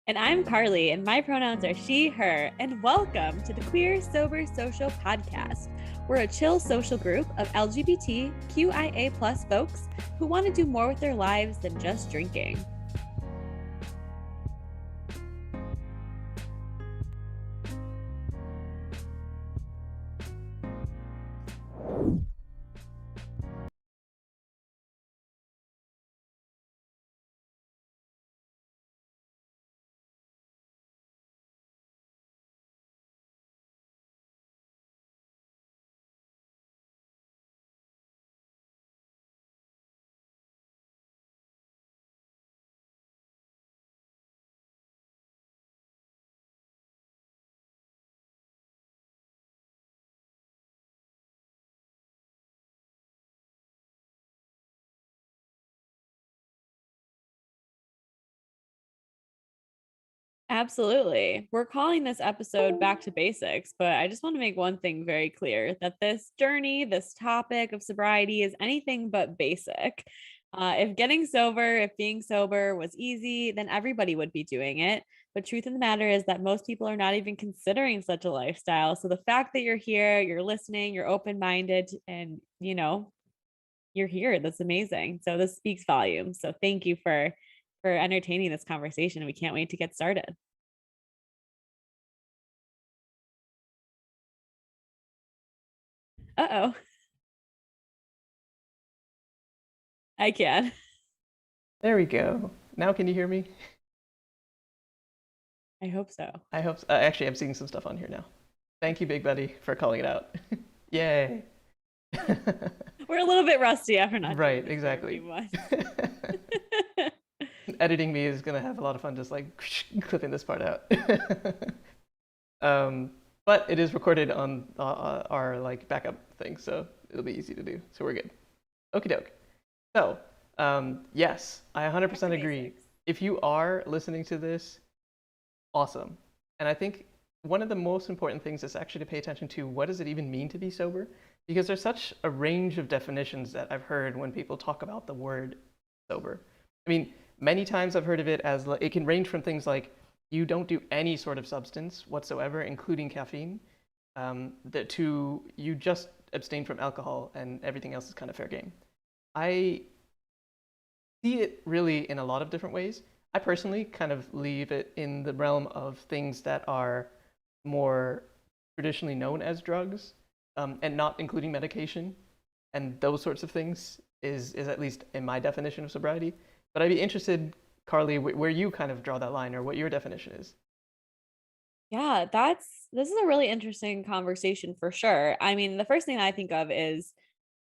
And I'm Carly, and my pronouns are she, her, and welcome to the Queer Sober Social Podcast. We're a chill social group of LGBTQIA+ folks who want to do more with their lives than just drinking. Absolutely. We're calling this episode Back to Basics, but I just want to make one thing very clear that this journey, this topic of sobriety is anything but basic. If getting sober, if being sober was easy, then everybody would be doing it. But truth of the matter is that most people are not even considering such a lifestyle. So the fact that you're here, you're listening, you're open-minded, and you're here, that's amazing. So this speaks volumes. So thank you for entertaining this conversation. We can't wait to get started. Uh-oh. I can. There we go. Now can you hear me? I hope so. I hope so. Actually, I'm seeing some stuff on here now. Thank you, Big Buddy, for calling it out. Yay. We're a little bit rusty after not Right, exactly. Editing me is going to have a lot of fun just like clipping this part out. But it is recorded on our like backup thing, so it'll be easy to do. So we're good. Okie doke. So, yes, I 100% agree. If you are listening to this, awesome. And I think one of the most important things is actually to pay attention to what does it even mean to be sober? Because there's such a range of definitions that I've heard when people talk about the word sober. I mean, many times I've heard of it as it can range from things like you don't do any sort of substance whatsoever, including caffeine, to you just abstain from alcohol and everything else is kind of fair game. I see it really in a lot of different ways. I personally kind of leave it in the realm of things that are more traditionally known as drugs, and not including medication, and those sorts of things is at least in my definition of sobriety. But I'd be interested, Carly, where you kind of draw that line or what your definition is. Yeah, this is a really interesting conversation for sure. I mean, the first thing I think of is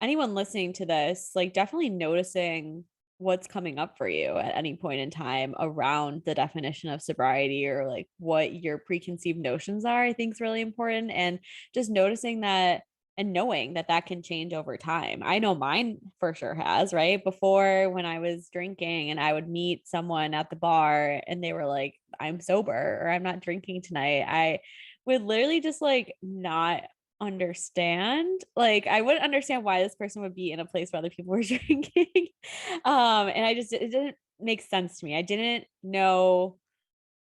anyone listening to this, like definitely noticing what's coming up for you at any point in time around the definition of sobriety or like what your preconceived notions are, I think is really important. And just noticing that and knowing that that can change over time. I know mine for sure has, right? Before when I was drinking and I would meet someone at the bar and they were like, I'm sober or I'm not drinking tonight, I would literally just like not understand. Like I wouldn't understand why this person would be in a place where other people were drinking. And it didn't make sense to me. I didn't know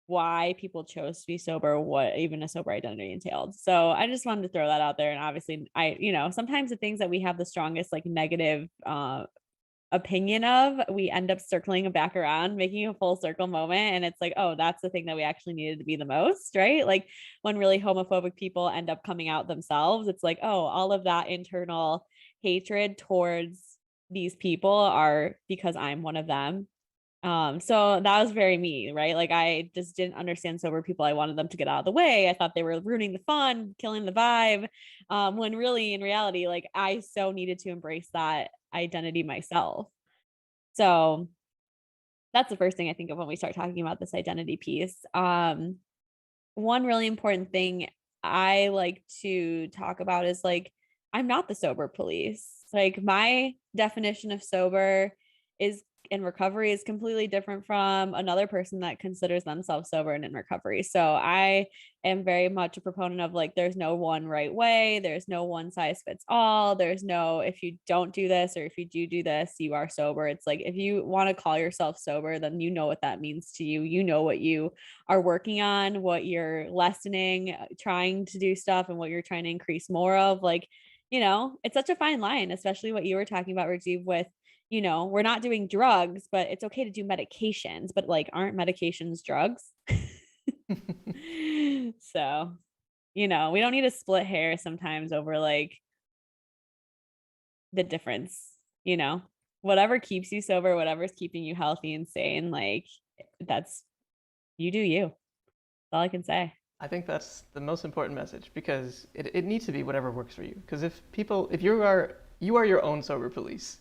why people chose to be sober, what even a sober identity entailed. So I just wanted to throw that out there. And obviously sometimes the things that we have the strongest like negative opinion of, we end up circling back around, making a full circle moment. And it's like, oh, that's the thing that we actually needed to be the most, right? Like when really homophobic people end up coming out themselves, it's like, oh, all of that internal hatred towards these people are because I'm one of them. So that was very me, right? Like I just didn't understand sober people. I wanted them to get out of the way. I thought they were ruining the fun, killing the vibe. When really in reality, like I so needed to embrace that identity myself. So that's the first thing I think of when we start talking about this identity piece. One really important thing I like to talk about is like, I'm not the sober police. Like my definition of sober is in recovery is completely different from another person that considers themselves sober and in recovery. So I am very much a proponent of like, there's no one right way. There's no one size fits all. There's no, if you don't do this or if you do this, you are sober. It's like, if you want to call yourself sober, then you know what that means to you. You know what you are working on, what you're lessening, trying to do stuff, and what you're trying to increase more of. Like, it's such a fine line, especially what you were talking about, Rajiv, with, we're not doing drugs, but it's okay to do medications, but like, aren't medications drugs? So, we don't need to split hairs sometimes over like the difference, you know, whatever keeps you sober, whatever's keeping you healthy and sane, like that's, you do you. That's all I can say. I think that's the most important message because it needs to be whatever works for you. Because if you are your own sober police,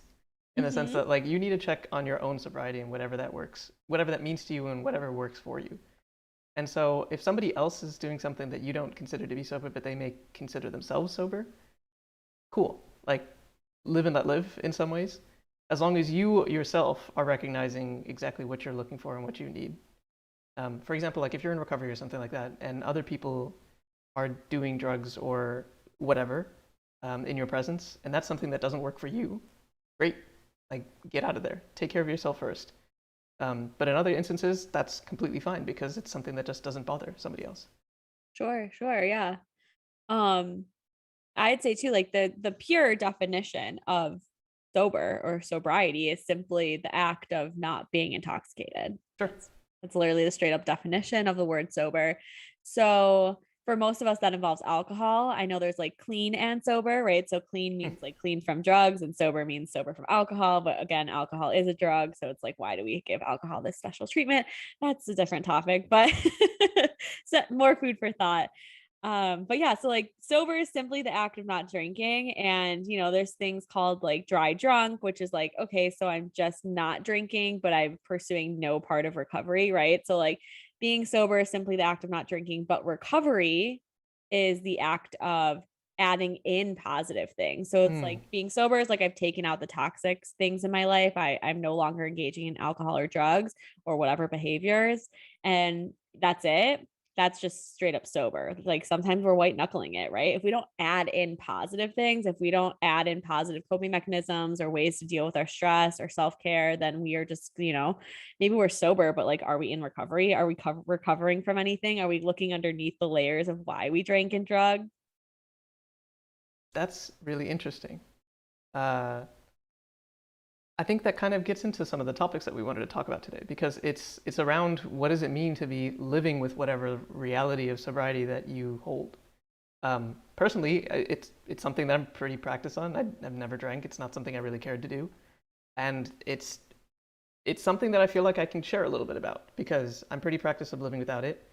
in the sense Mm-hmm. that like you need to check on your own sobriety and whatever that works, whatever that means to you and whatever works for you. And so if somebody else is doing something that you don't consider to be sober, but they may consider themselves sober, cool. Like live and let live in some ways, as long as you yourself are recognizing exactly what you're looking for and what you need. For example, like if you're in recovery or something like that, and other people are doing drugs or whatever in your presence, and that's something that doesn't work for you, great. Like get out of there. Take care of yourself first. But in other instances, that's completely fine because it's something that just doesn't bother somebody else. Sure, sure, yeah. Um, I'd say too, like the pure definition of sober or sobriety is simply the act of not being intoxicated. Sure. That's literally the straight up definition of the word sober. So for most of us, that involves alcohol. I know there's like clean and sober, right? So clean means like clean from drugs, and sober means sober from alcohol. But again, alcohol is a drug. So it's like, why do we give alcohol this special treatment? That's a different topic, but so more food for thought. But yeah, so like sober is simply the act of not drinking. And there's things called like dry drunk, which is like, okay, so I'm just not drinking, but I'm pursuing no part of recovery, right? So like being sober is simply the act of not drinking, but recovery is the act of adding in positive things. So it's Mm. like being sober is like, I've taken out the toxic things in my life. I'm no longer engaging in alcohol or drugs or whatever behaviors, and that's it. That's just straight up sober. Like sometimes we're white knuckling it, right? If we don't add in positive things, if we don't add in positive coping mechanisms or ways to deal with our stress or self-care, then we are just, maybe we're sober, but like, are we in recovery? Are we recovering from anything? Are we looking underneath the layers of why we drank and drug? That's really interesting. Uh, I think that kind of gets into some of the topics that we wanted to talk about today because it's around what does it mean to be living with whatever reality of sobriety that you hold. Personally, it's something that I'm pretty practiced on. I've never drank. It's not something I really cared to do, and it's something that I feel like I can share a little bit about because I'm pretty practiced of living without it.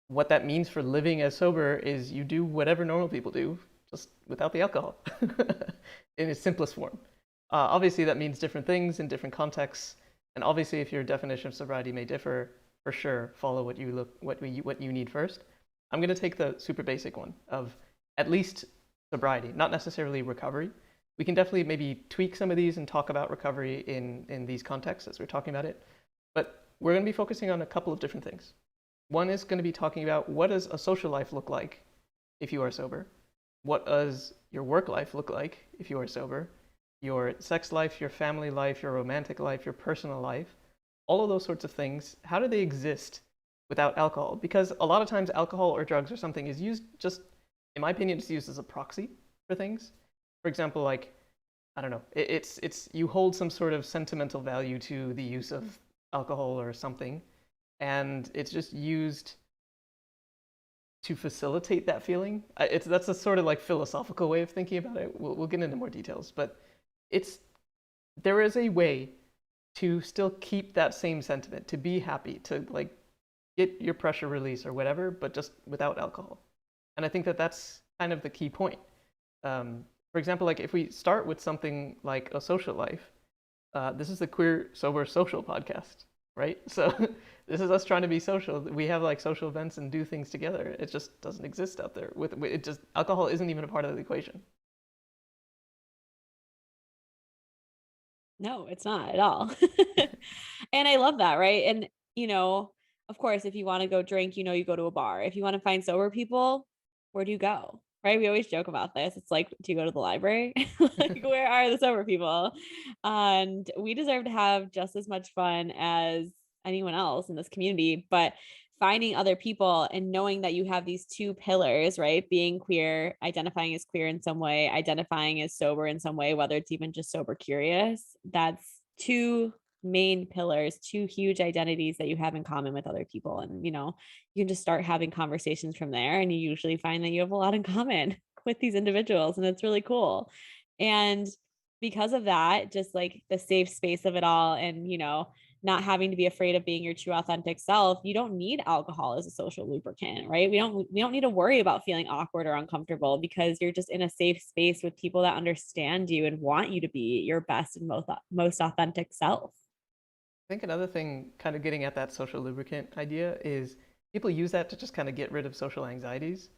What that means for living as sober is you do whatever normal people do, just without the alcohol, in its simplest form. Obviously, that means different things in different contexts, and obviously, if your definition of sobriety may differ, for sure, follow what you need first. I'm going to take the super basic one of at least sobriety, not necessarily recovery. We can definitely maybe tweak some of these and talk about recovery in these contexts as we're talking about it. But we're going to be focusing on a couple of different things. One is going to be talking about what does a social life look like if you are sober? What does your work life look like if you are sober? Your sex life, your family life, your romantic life, your personal life, all of those sorts of things, how do they exist without alcohol? Because a lot of times alcohol or drugs or something is used just, in my opinion, it's used as a proxy for things. For example, like, I don't know, it's you hold some sort of sentimental value to the use of alcohol or something, and it's just used to facilitate that feeling. That's a sort of like philosophical way of thinking about it. We'll get into more details, but it's there is a way to still keep that same sentiment, to be happy, to like get your pressure release or whatever, but just without alcohol. And I think that that's kind of the key point. For example, like if we start with something like a social life, this is the Queer Sober Social podcast, right? So this is us trying to be social. We have like social events and do things together. It just doesn't exist out there. With it, just alcohol isn't even a part of the equation. No, it's not at all. And I love that, right? And, of course, if you want to go drink, you go to a bar. If you want to find sober people, where do you go? Right? We always joke about this. It's like, do you go to the library? Like, where are the sober people? And we deserve to have just as much fun as anyone else in this community. But finding other people and knowing that you have these two pillars, right? Being queer, identifying as queer in some way, identifying as sober in some way, whether it's even just sober curious, that's two main pillars, two huge identities that you have in common with other people. And, you can just start having conversations from there. And you usually find that you have a lot in common with these individuals. And it's really cool. And because of that, just like the safe space of it all, and, not having to be afraid of being your true authentic self, you don't need alcohol as a social lubricant, right? We don't need to worry about feeling awkward or uncomfortable because you're just in a safe space with people that understand you and want you to be your best and most authentic self. I think another thing, kind of getting at that social lubricant idea, is people use that to just kind of get rid of social anxieties.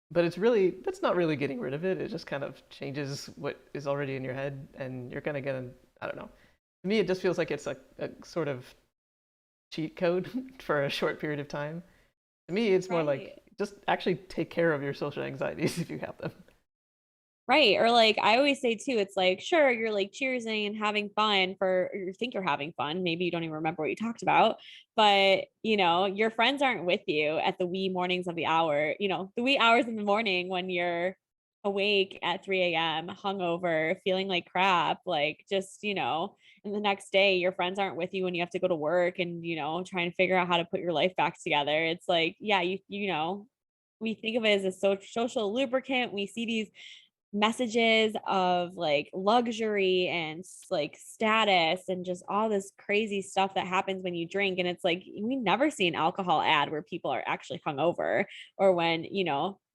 But that's not really getting rid of it. It just kind of changes what is already in your head, and you're kind of gonna, I don't know. To me, it just feels like it's a sort of cheat code for a short period of time. To me, it's more like Right. just actually take care of your social anxieties if you have them. Right. Or like I always say too, it's like, sure, you're like cheersing and having fun or you think you're having fun. Maybe you don't even remember what you talked about, but your friends aren't with you at the wee mornings of the hour, the wee hours in the morning when you're awake at 3 a.m., hungover, feeling like crap, like just, and the next day your friends aren't with you when you have to go to work and, trying to figure out how to put your life back together. It's like, yeah, we think of it as a social lubricant. We see these messages of like luxury and like status and just all this crazy stuff that happens when you drink. And it's like we never see an alcohol ad where people are actually hungover or when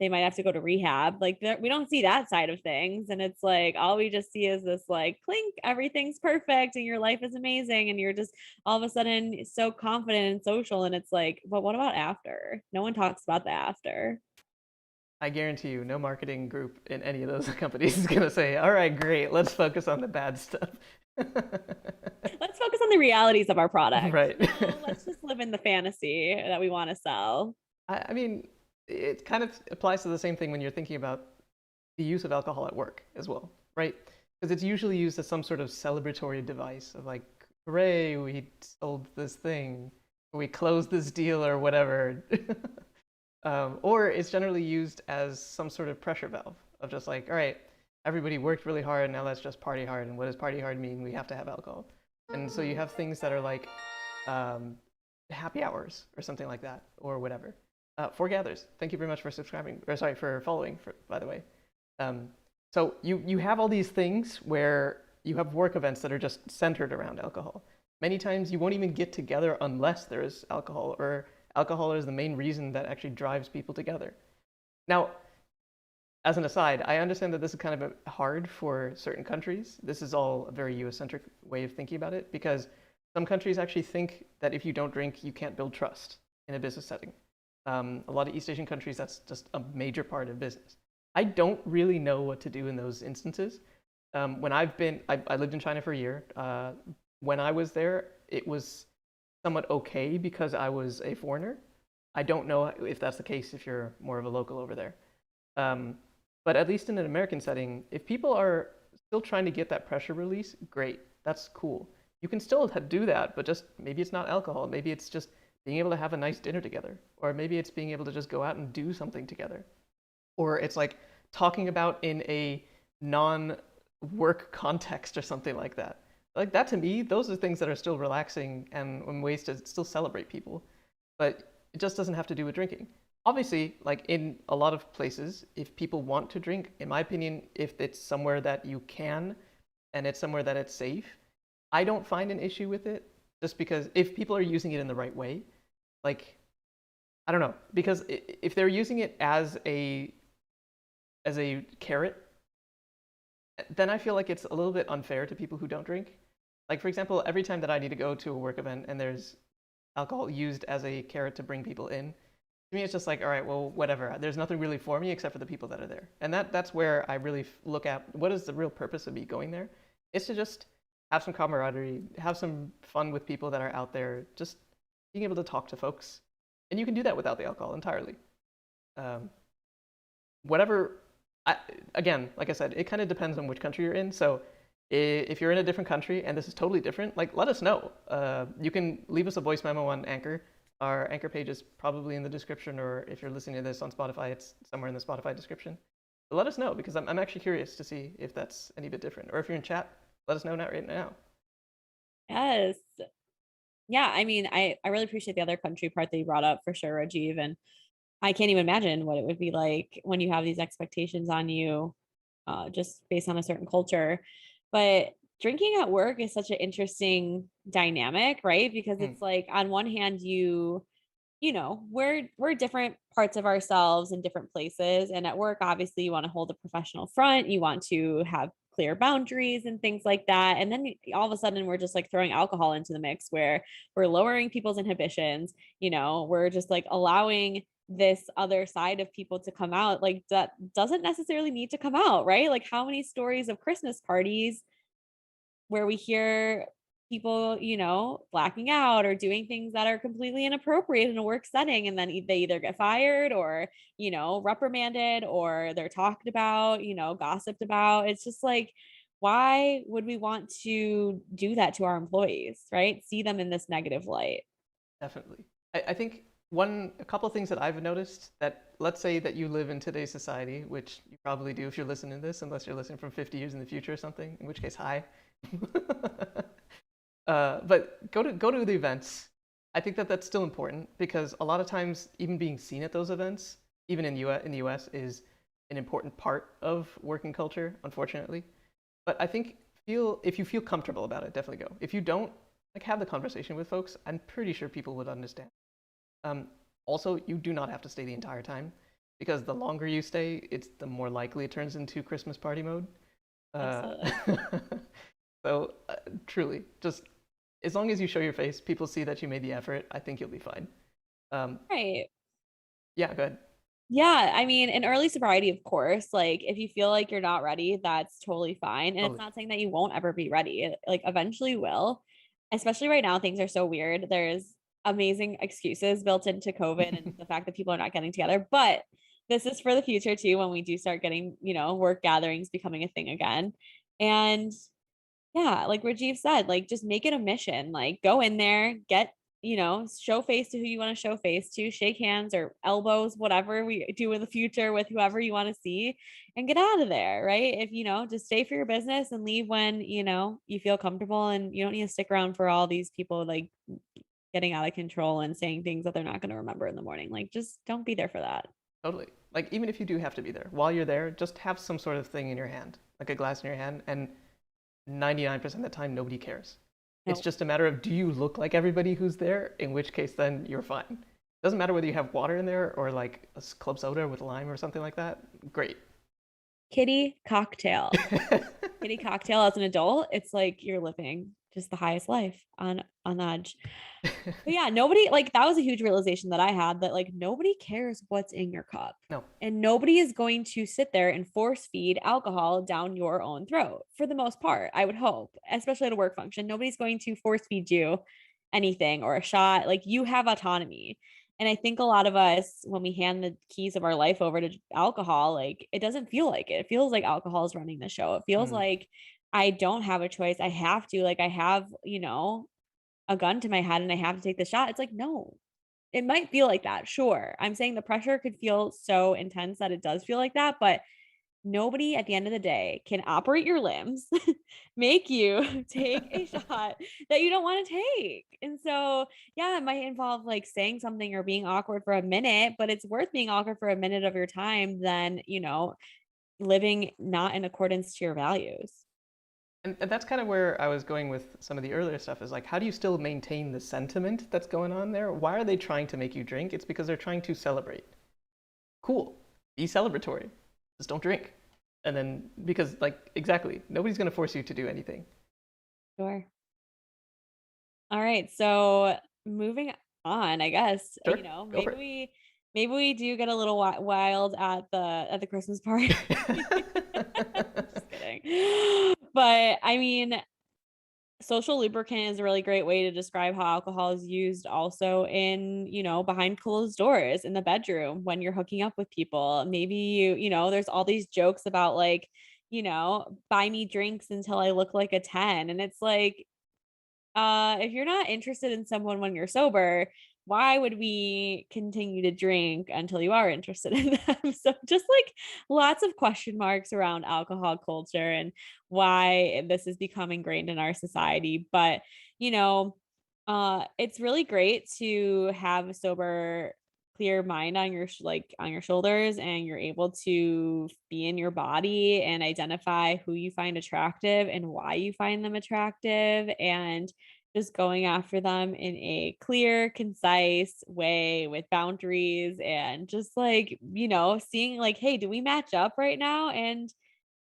they might have to go to rehab. Like we don't see that side of things. And it's like all we just see is this like clink, everything's perfect and your life is amazing and you're just all of a sudden so confident and social. And it's like, but what about after? No one talks about the after. I guarantee you, no marketing group in any of those companies is gonna say, "All right, great, let's focus on the bad stuff." Let's focus on the realities of our product. Right. Let's just live in the fantasy that we want to sell. I mean, it kind of applies to the same thing when you're thinking about the use of alcohol at work as well, right? Because it's usually used as some sort of celebratory device of like, hooray, we sold this thing, we closed this deal or whatever. Or it's generally used as some sort of pressure valve of just like, all right, everybody worked really hard, now let's just party hard. And what does party hard mean? We have to have alcohol. And so you have things that are like um, happy hours or something like that, or whatever. Foregathers, thank you very much for subscribing, or sorry, for following, by the way. Um, so you have all these things where you have work events that are just centered around alcohol. Many times you won't even get together unless there is alcohol, or alcohol is the main reason that actually drives people together. Now, as an aside, I understand that this is kind of hard for certain countries. This is all a very US-centric way of thinking about it because some countries actually think that if you don't drink, you can't build trust in a business setting. A lot of East Asian countries, that's just a major part of business. I don't really know what to do in those instances. When I lived in China for a year. When I was there, it was somewhat okay because I was a foreigner. I don't know if that's the case if you're more of a local over there. Um, but at least in an American setting, if people are still trying to get that pressure release, great, that's cool. You can still do that, but just maybe it's not alcohol. Maybe it's just being able to have a nice dinner together. Or maybe it's being able to just go out and do something together. Or it's like talking about in a non-work context or something like that. Like that to me, those are things that are still relaxing and ways to still celebrate people. But it just doesn't have to do with drinking. Obviously, like in a lot of places, if people want to drink, in my opinion, if it's somewhere that you can and it's somewhere that it's safe, I don't find an issue with it just because if people are using it in the right way, like, I don't know, because if they're using it as a carrot, then I feel like it's a little bit unfair to people who don't drink. Like, for example, every time that I need to go to a work event and there's alcohol used as a carrot to bring people in, to me it's just like, all right, well, whatever. There's nothing really for me except for the people that are there. And that's where I really look at what is the real purpose of me going there. It's to just have some camaraderie, have some fun with people that are out there, just being able to talk to folks. And you can do that without the alcohol entirely. Um, whatever, again, like I said, it kind of depends on which country you're in. So if you're in a different country and this is totally different, like let us know. You can leave us a voice memo on Anchor. Our Anchor page is probably in the description, or if you're listening to this on Spotify, it's somewhere in the Spotify description. But let us know, because I'm actually curious to see if that's any bit different. Or if you're in chat, let us know right now. Yes. Yeah, I mean, I really appreciate the other country part that you brought up for sure, Rajiv. And I can't even imagine what it would be like when you have these expectations on you, just based on a certain culture. But drinking at work is such an interesting dynamic, right? Because Mm, it's like on one hand, we're different parts of ourselves in different places. And at work, obviously, you want to hold a professional front, you want to have clear boundaries and things like that. And then all of a sudden, we're just like throwing alcohol into the mix where we're lowering people's inhibitions. We're just like allowing this other side of people to come out, like that doesn't necessarily need to come out, right? Like, how many stories of Christmas parties where we hear people, blacking out or doing things that are completely inappropriate in a work setting. And then they either get fired or, reprimanded, or they're talked about, gossiped about. It's just like, why would we want to do that to our employees, right? See them in this negative light. definitely. I think a couple of things that I've noticed, that let's say that you live in today's society, which you probably do if you're listening to this, unless you're listening from 50 years in the future or something, in which case, hi. But go to the events. I think that that's still important, because a lot of times, even being seen at those events, even in the US, is an important part of working culture, unfortunately. But I think if you feel comfortable about it, definitely go. If you don't, like, have the conversation with folks. I'm pretty sure people would understand. Also, you do not have to stay the entire time, because the longer you stay, the more likely it turns into Christmas party mode. Uh, Absolutely. so truly, just as long as you show your face, people see that you made the effort, I think you'll be fine. Um, Right. yeah, go ahead. Yeah, I mean, in early sobriety, of course, like if you feel like you're not ready, that's totally fine. And it's Totally. not saying that you won't ever be ready. Like eventually you will. Especially right now, things are so weird. There's amazing excuses built into COVID and the fact that people are not getting together. But this is for the future too, when we do start getting, work gatherings becoming a thing again. And yeah, like Rajiv said, like just make it a mission. Like go in there, show face to who you want to show face to, shake hands or elbows, whatever we do in the future with whoever you want to see, and get out of there, right? If just stay for your business and leave when you feel comfortable, and you don't need to stick around for all these people like getting out of control and saying things that they're not going to remember in the morning. Like just don't be there for that. Totally. Like, even if you do have to be there, while you're there, just have some sort of thing in your hand, like a glass in your hand, and 99% of the time, nobody cares. It's No. just a matter of, do you look like everybody who's there? In which case, then you're fine. Doesn't matter whether you have water in there or like a club soda with lime or something like that. Great. Kitty cocktail. Kitty cocktail as an adult, it's like you're living just the highest life on edge. But yeah, nobody, like, that was a huge realization that I had, that like nobody cares what's in your cup. No, And nobody is going to sit there and force feed alcohol down your own throat for the most part, I would hope, especially at a work function. Nobody's going to force feed you anything or a shot. Like you have autonomy. And I think a lot of us, when we hand the keys of our life over to alcohol, like it doesn't feel like it. It feels like alcohol is running the show. It feels mm, like I don't have a choice. I have to, like, I have, a gun to my head and I have to take the shot. It's like, no, it might feel like that. Sure. I'm saying the pressure could feel so intense that it does feel like that, but nobody at the end of the day can operate your limbs, make you take a shot that you don't want to take. And so, yeah, it might involve like saying something or being awkward for a minute, but it's worth being awkward for a minute of your time than, living not in accordance to your values. and that's kind of where I was going with some of the earlier stuff, is like, how do you still maintain the sentiment that's going on there? Why are they trying to make you drink? It's because they're trying to celebrate. Cool. Be celebratory. Just don't drink. And then, because, like, exactly, nobody's going to force you to do anything. Sure. All right. So moving on, I guess, Sure, go for maybe we do get a little wild at the Christmas party. it. Just kidding. But I mean, social lubricant is a really great way to describe how alcohol is used also in, behind closed doors in the bedroom when you're hooking up with people. Maybe there's all these jokes about like, buy me drinks until I look like a 10. And it's like, if you're not interested in someone when you're sober, why would we continue to drink until you are interested in them? So just like lots of question marks around alcohol culture and why this is becoming ingrained in our society. But, you know, it's really great to have a sober clear mind on your on your shoulders, and you're able to be in your body and identify who you find attractive and why you find them attractive, and just going after them in a clear, concise way with boundaries, and just like, seeing like, hey, do we match up right now? And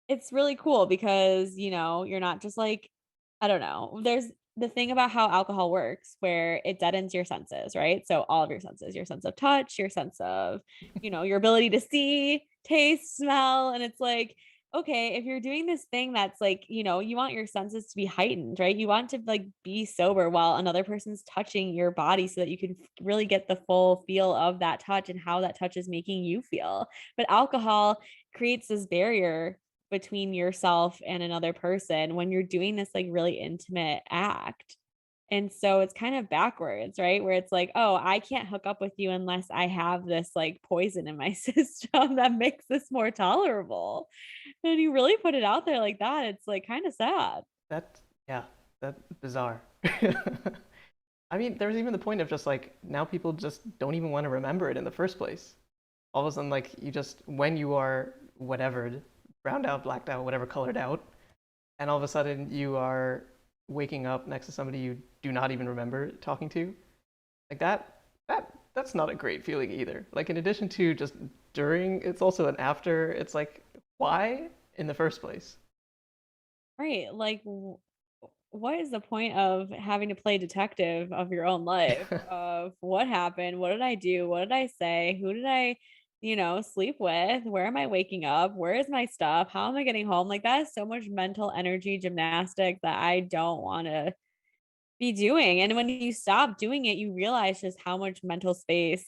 it's really cool because, you're not just like, I don't know. There's the thing about how alcohol works where it deadens your senses, right? So all of your senses, your sense of touch, your sense of, your ability to see, taste, smell. And it's like, okay, if you're doing this thing that's like, you want your senses to be heightened, right? You want to like be sober while another person's touching your body so that you can really get the full feel of that touch and how that touch is making you feel. But alcohol creates this barrier between yourself and another person when you're doing this like really intimate act. And so it's kind of backwards, right? Where it's like, oh, I can't hook up with you unless I have this like poison in my system that makes this more tolerable. And you really put it out there like that, it's like kind of sad. That, yeah, that's bizarre. I mean, there's even the point of just like now people just don't even want to remember it in the first place. All of a sudden, like you just, when you are whatever, browned out, blacked out, whatever, colored out, and all of a sudden you are waking up next to somebody you do not even remember talking to, like that's not a great feeling either. Like in addition to just during, it's also an after. It's like why in the first place? Right. Like, what is the point of having to play detective of your own life? Of what happened? What did I do? What did I say? Who did I, sleep with? Where am I waking up? Where is my stuff? How am I getting home? Like, that is so much mental energy gymnastics that I don't want to be doing. And when you stop doing it, you realize just how much mental space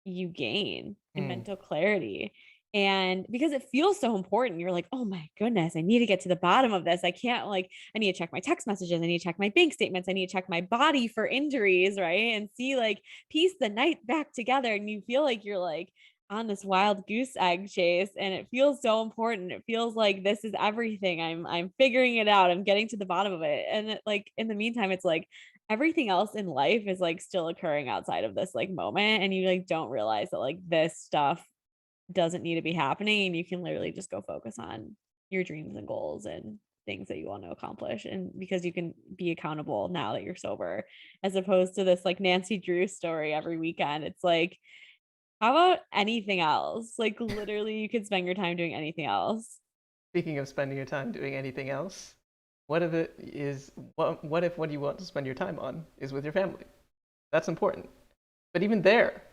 you gain and Hmm. mental clarity. And because it feels so important, you're like, oh my goodness, I need to get to the bottom of this. I can't, like, I need to check my text messages. I need to check my bank statements. I need to check my body for injuries, right? And see, like, piece the night back together. And you feel like you're like on this wild goose egg chase. And it feels so important. It feels like this is everything. I'm figuring it out. I'm getting to the bottom of it. And like in the meantime, it's like everything else in life is like still occurring outside of this like moment, and you like don't realize that like this stuff doesn't need to be happening, and you can literally just go focus on your dreams and goals and things that you want to accomplish, and because you can be accountable now that you're sober, as opposed to this like Nancy Drew story every weekend. It's like, how about anything else? Like literally you could spend your time doing anything else. Speaking of spending your time doing anything else, what if it is what if what you want to spend your time on is with your family? That's important. But even there,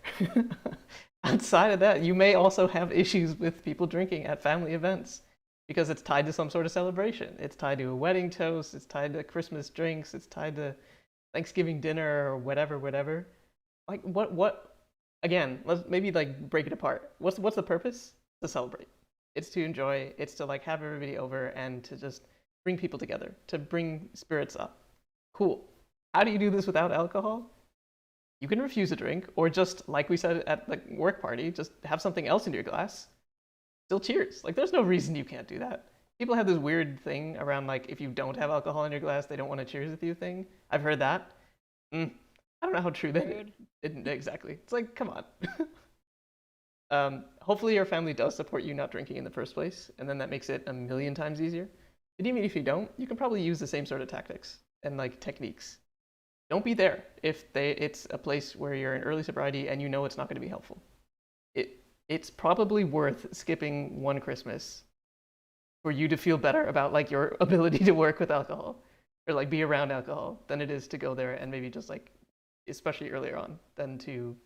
outside of that, you may also have issues with people drinking at family events because it's tied to some sort of celebration. It's tied to a wedding toast, it's tied to Christmas drinks, it's tied to Thanksgiving dinner or whatever, whatever. Like what again, let's maybe like break it apart. What's the purpose? To celebrate. It's to enjoy, it's to like have everybody over and to just bring people together, to bring spirits up. Cool. How do you do this without alcohol? You can refuse a drink, or just like we said at the work party, just have something else in your glass. Still cheers. Like there's no reason you can't do that. People have this weird thing around like if you don't have alcohol in your glass, they don't want to cheers with you thing. I've heard that. I don't know how true that is. Rude. Exactly. It's like, come on. Hopefully your family does support you not drinking in the first place, and then that makes it a million times easier. But even if you don't, you can probably use the same sort of tactics and like techniques. Don't be there if it's a place where you're in early sobriety and you know it's not going to be helpful. It's probably worth skipping one Christmas for you to feel better about like your ability to work with alcohol or like be around alcohol than it is to go there and maybe just like, especially earlier on, than to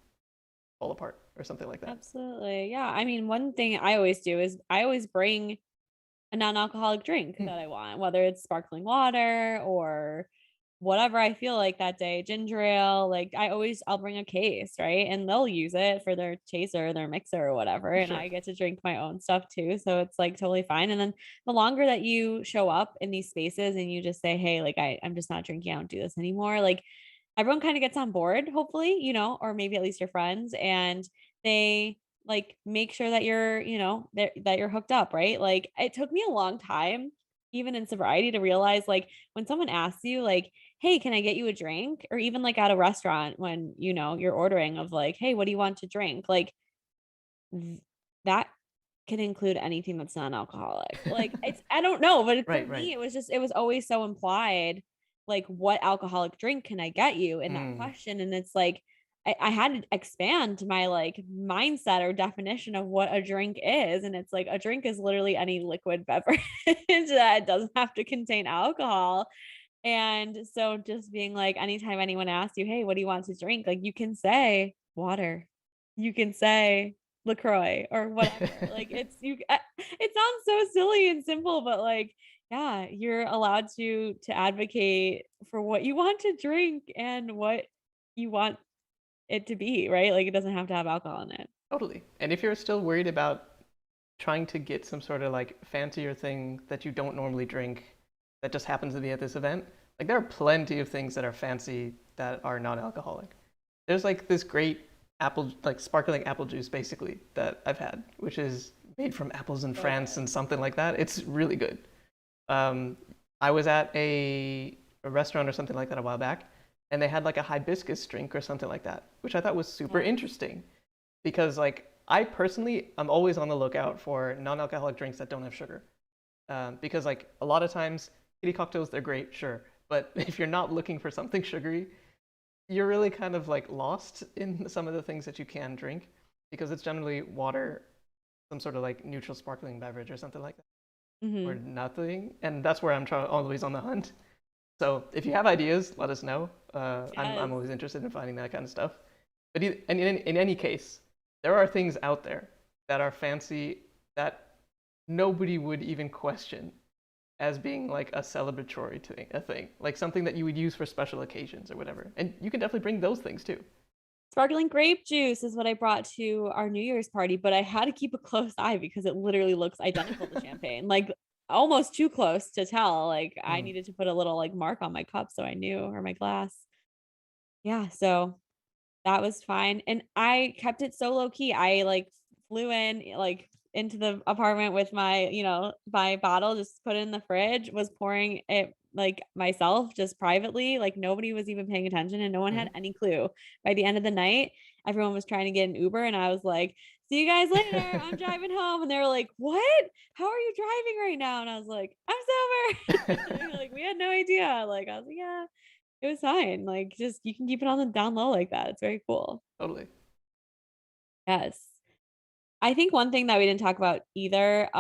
fall apart or something like that. Absolutely. Yeah. I mean, one thing I always do is I always bring a non-alcoholic drink Mm, that I want, whether it's sparkling water or whatever I feel like that day, ginger ale, like I'll bring a case, right? And they'll use it for their chaser, their mixer or whatever. And sure. I get to drink my own stuff too. So it's like totally fine. And then the longer that you show up in these spaces and you just say, hey, like I'm just not drinking, I don't do this anymore. Like everyone kind of gets on board, hopefully, or maybe at least your friends, and they like make sure that you're, that you're hooked up, right? Like it took me a long time, even in sobriety, to realize like when someone asks you, like, hey, can I get you a drink? Or even like at a restaurant when, you're ordering of like, hey, what do you want to drink? Like th- that can include anything that's non-alcoholic. Like I don't know, but for Right, right. me, it was always so implied, like, what alcoholic drink can I get you in that Mm, question? And it's like I had to expand my like mindset or definition of what a drink is. And it's like a drink is literally any liquid beverage that doesn't have to contain alcohol. And so just being like, anytime anyone asks you, hey, what do you want to drink? Like you can say water. You can say LaCroix or whatever. Like it sounds so silly and simple, but like, yeah, you're allowed to advocate for what you want to drink and what you want it to be, right? Like it doesn't have to have alcohol in it. totally. And if you're still worried about trying to get some sort of like fancier thing that you don't normally drink that just happens to be at this event, like there are plenty of things that are fancy that are non-alcoholic. There's like this great apple, like sparkling apple juice basically that I've had, which is made from apples in So France good. and something like that. It's really good. Um, I was at a restaurant or something like that a while back, and they had like a hibiscus drink or something like that, which I thought was super Yes. interesting because like I personally I'm always on the lookout for non-alcoholic drinks that don't have sugar, because like a lot of times kitty cocktails they're great, sure, but if you're not looking for something sugary, you're really kind of like lost in some of the things that you can drink because it's generally water, some sort of like neutral sparkling beverage or something like that, or Hmm. nothing, and that's where I'm trying always on the hunt. So if you have ideas, let us know. I'm Yes. always interested in finding that kind of stuff. But in any case, there are things out there that are fancy that nobody would even question as being like a celebratory thing, a thing, like something that you would use for special occasions or whatever. And you can definitely bring those things too. Sparkling grape juice is what I brought to our New Year's party, but I had to keep a close eye because it literally looks identical to champagne, like almost too close to tell. Like I Mm. needed to put a little like mark on my cup so I knew, or my glass. Yeah, so that was fine. And I kept it so low key. I like flew in like into the apartment with my, my bottle, just put it in the fridge, was pouring it like myself just privately. Like nobody was even paying attention and no one had Mhm. any clue. By the end of the night, everyone was trying to get an Uber and I was like, see you guys later. I'm driving home. And they were like, what? How are you driving right now? And I was like, I'm sober. And they're like, we had no idea. Like I was like, yeah, it was fine. Like just you can keep it on the down low like that. It's very cool. Totally. Yes. I think one thing that we didn't talk about either,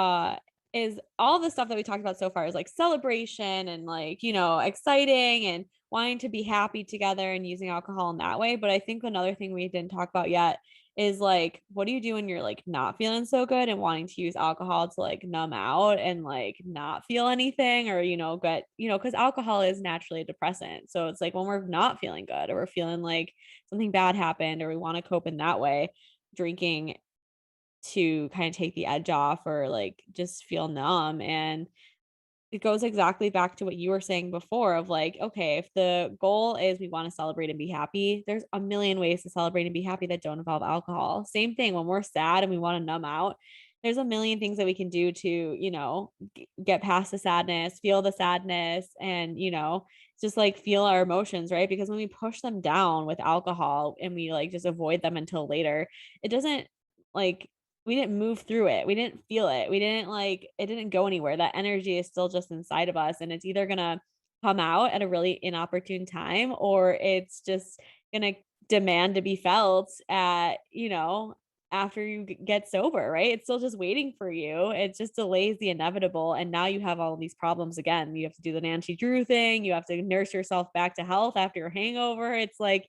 is all the stuff that we talked about so far is like celebration and like, exciting and wanting to be happy together and using alcohol in that way. But I think another thing we didn't talk about yet is like, what do you do when you're like not feeling so good and wanting to use alcohol to like numb out and like not feel anything or, because alcohol is naturally a depressant. So it's like when we're not feeling good or we're feeling like something bad happened or we want to cope in that way, drinking to kind of take the edge off or like just feel numb. And it goes exactly back to what you were saying before of like, okay, if the goal is we want to celebrate and be happy, there's a million ways to celebrate and be happy that don't involve alcohol. Same thing when we're sad and we want to numb out. There's a million things that we can do to, get past the sadness, feel the sadness, and, just like feel our emotions, right? Because when we push them down with alcohol and we like just avoid them until later, it doesn't like we didn't move through it. We didn't feel it. We didn't like it didn't go anywhere. That energy is still just inside of us and it's either going to come out at a really inopportune time or it's just going to demand to be felt at, after you get sober, right? It's still just waiting for you. It just delays the inevitable and now you have all these problems again. You have to do the Nancy Drew thing, you have to nurse yourself back to health after your hangover. It's like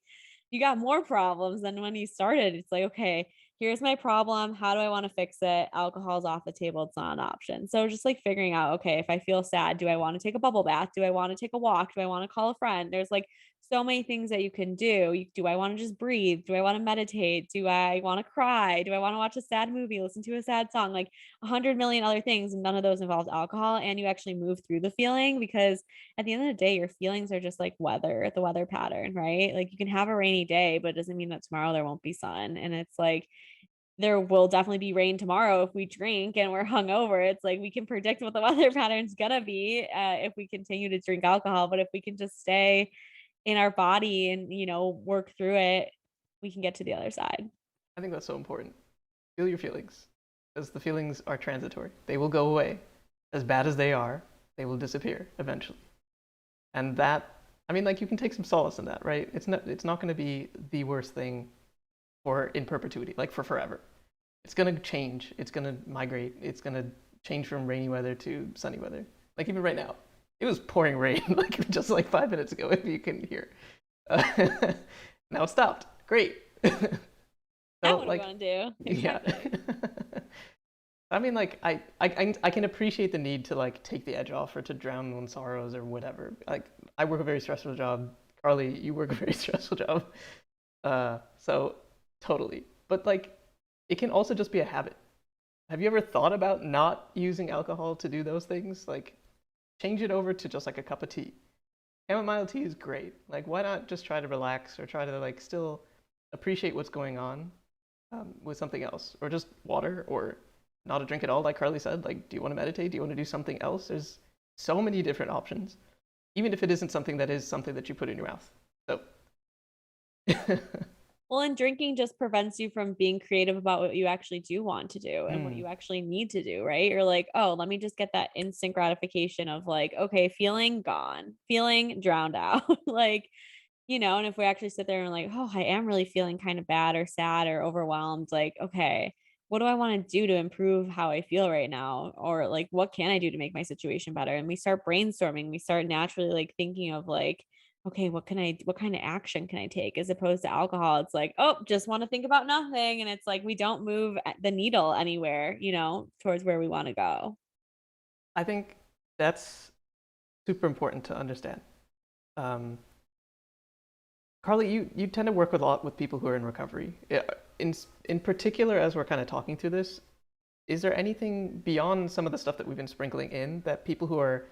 you got more problems than when you started. It's like, okay, here's my problem. How do I want to fix it? Alcohol's off the table. It's not an option. So just like figuring out, okay, if I feel sad, do I want to take a bubble bath? Do I want to take a walk? Do I want to call a friend? There's like so many things that you can do. Do I want to just breathe? Do I want to meditate? Do I want to cry? Do I want to watch a sad movie, listen to a sad song? Like 100 million other things. And none of those involves alcohol. And you actually move through the feeling because at the end of the day, your feelings are just like the weather pattern, right? Like you can have a rainy day, but it doesn't mean that tomorrow there won't be sun. And it's like, there will definitely be rain tomorrow if we drink and we're hungover. It's like we can predict what the weather pattern's gonna be if we continue to drink alcohol. But if we can just stay in our body and, work through it, we can get to the other side. I think that's so important. Feel your feelings, because the feelings are transitory. They will go away. As bad as they are, they will disappear eventually. And that, I mean, like you can take some solace in that, right? It's not going to be the worst thing for in perpetuity, like for forever. It's going to change. It's going to migrate. It's going to change from rainy weather to sunny weather. Like even right now, it was pouring rain like just like 5 minutes ago, if you can hear. Now it stopped. Great. Now So what do we want to do? yeah. Exactly. I mean, like I can appreciate the need to like take the edge off or to drown one's sorrows or whatever. Like I work a very stressful job. Carly, you work a very stressful job. So totally. But like, it can also just be a habit. Have you ever thought about not using alcohol to do those things? Like, change it over to just like a cup of tea. Chamomile tea is great. Like, why not just try to relax or try to like still appreciate what's going on with something else, or just water, or not a drink at all, like Carly said. Like, do you want to meditate? Do you want to do something else? There's so many different options, even if it isn't something that is something that you put in your mouth. So, Well, and drinking just prevents you from being creative about what you actually do want to do and what mm, you actually need to do, right? You're like, oh, let me just get that instant gratification of like, okay, feeling gone, feeling drowned out. Like, and if we actually sit there and like, oh, I am really feeling kind of bad or sad or overwhelmed, like, okay, what do I want to do to improve how I feel right now? Or like, what can I do to make my situation better? And we start brainstorming, we start naturally like thinking of like, okay, what kind of action can I take? As opposed to alcohol, it's like, oh, just want to think about nothing. And it's like, we don't move the needle anywhere, towards where we want to go. I think that's super important to understand. Um, Carly, you tend to work with a lot with people who are in recovery. In particular, as we're kind of talking through this, is there anything beyond some of the stuff that we've been sprinkling in that people who are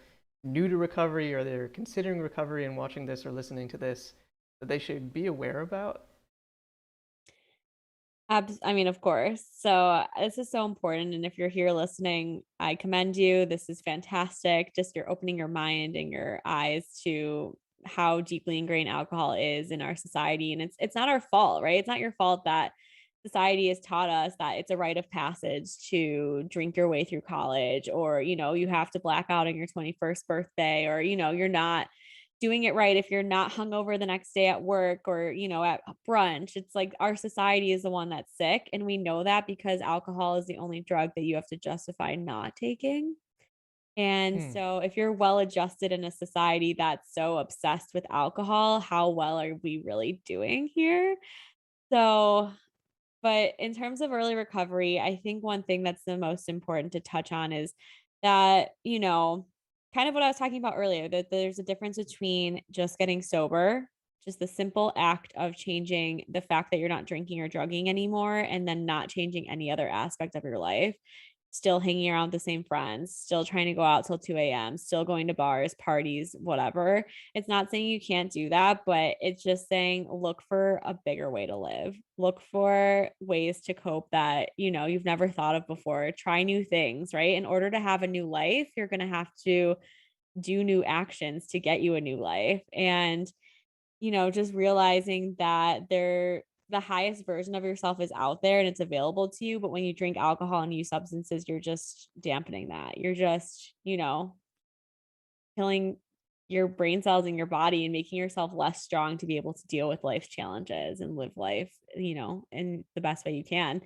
new to recovery or they're considering recovery and watching this or listening to this that they should be aware about? I mean, of course. So this is so important. And if you're here listening, I commend you. This is fantastic. Just you're opening your mind and your eyes to how deeply ingrained alcohol is in our society. And it's not our fault, right? It's not your fault that society has taught us that it's a rite of passage to drink your way through college, or, you have to black out on your 21st birthday, or, you're not doing it right if you're not hungover the next day at work or, at brunch. It's like our society is the one that's sick. And we know that because alcohol is the only drug that you have to justify not taking. And Hmm. so if you're well adjusted in a society that's so obsessed with alcohol, how well are we really doing here? So, but in terms of early recovery, I think one thing that's the most important to touch on is that, kind of what I was talking about earlier, that there's a difference between just getting sober, just the simple act of changing the fact that you're not drinking or drugging anymore, and then not changing any other aspect of your life, still hanging around with the same friends, still trying to go out till 2 a.m., still going to bars, parties, whatever. It's not saying you can't do that, but it's just saying look for a bigger way to live. Look for ways to cope that, you've never thought of before. Try new things, right? In order to have a new life, you're going to have to do new actions to get you a new life. And, just realizing that the highest version of yourself is out there and it's available to you. But when you drink alcohol and use substances, you're just dampening that. You're just, killing your brain cells in your body and making yourself less strong to be able to deal with life's challenges and live life, in the best way you can.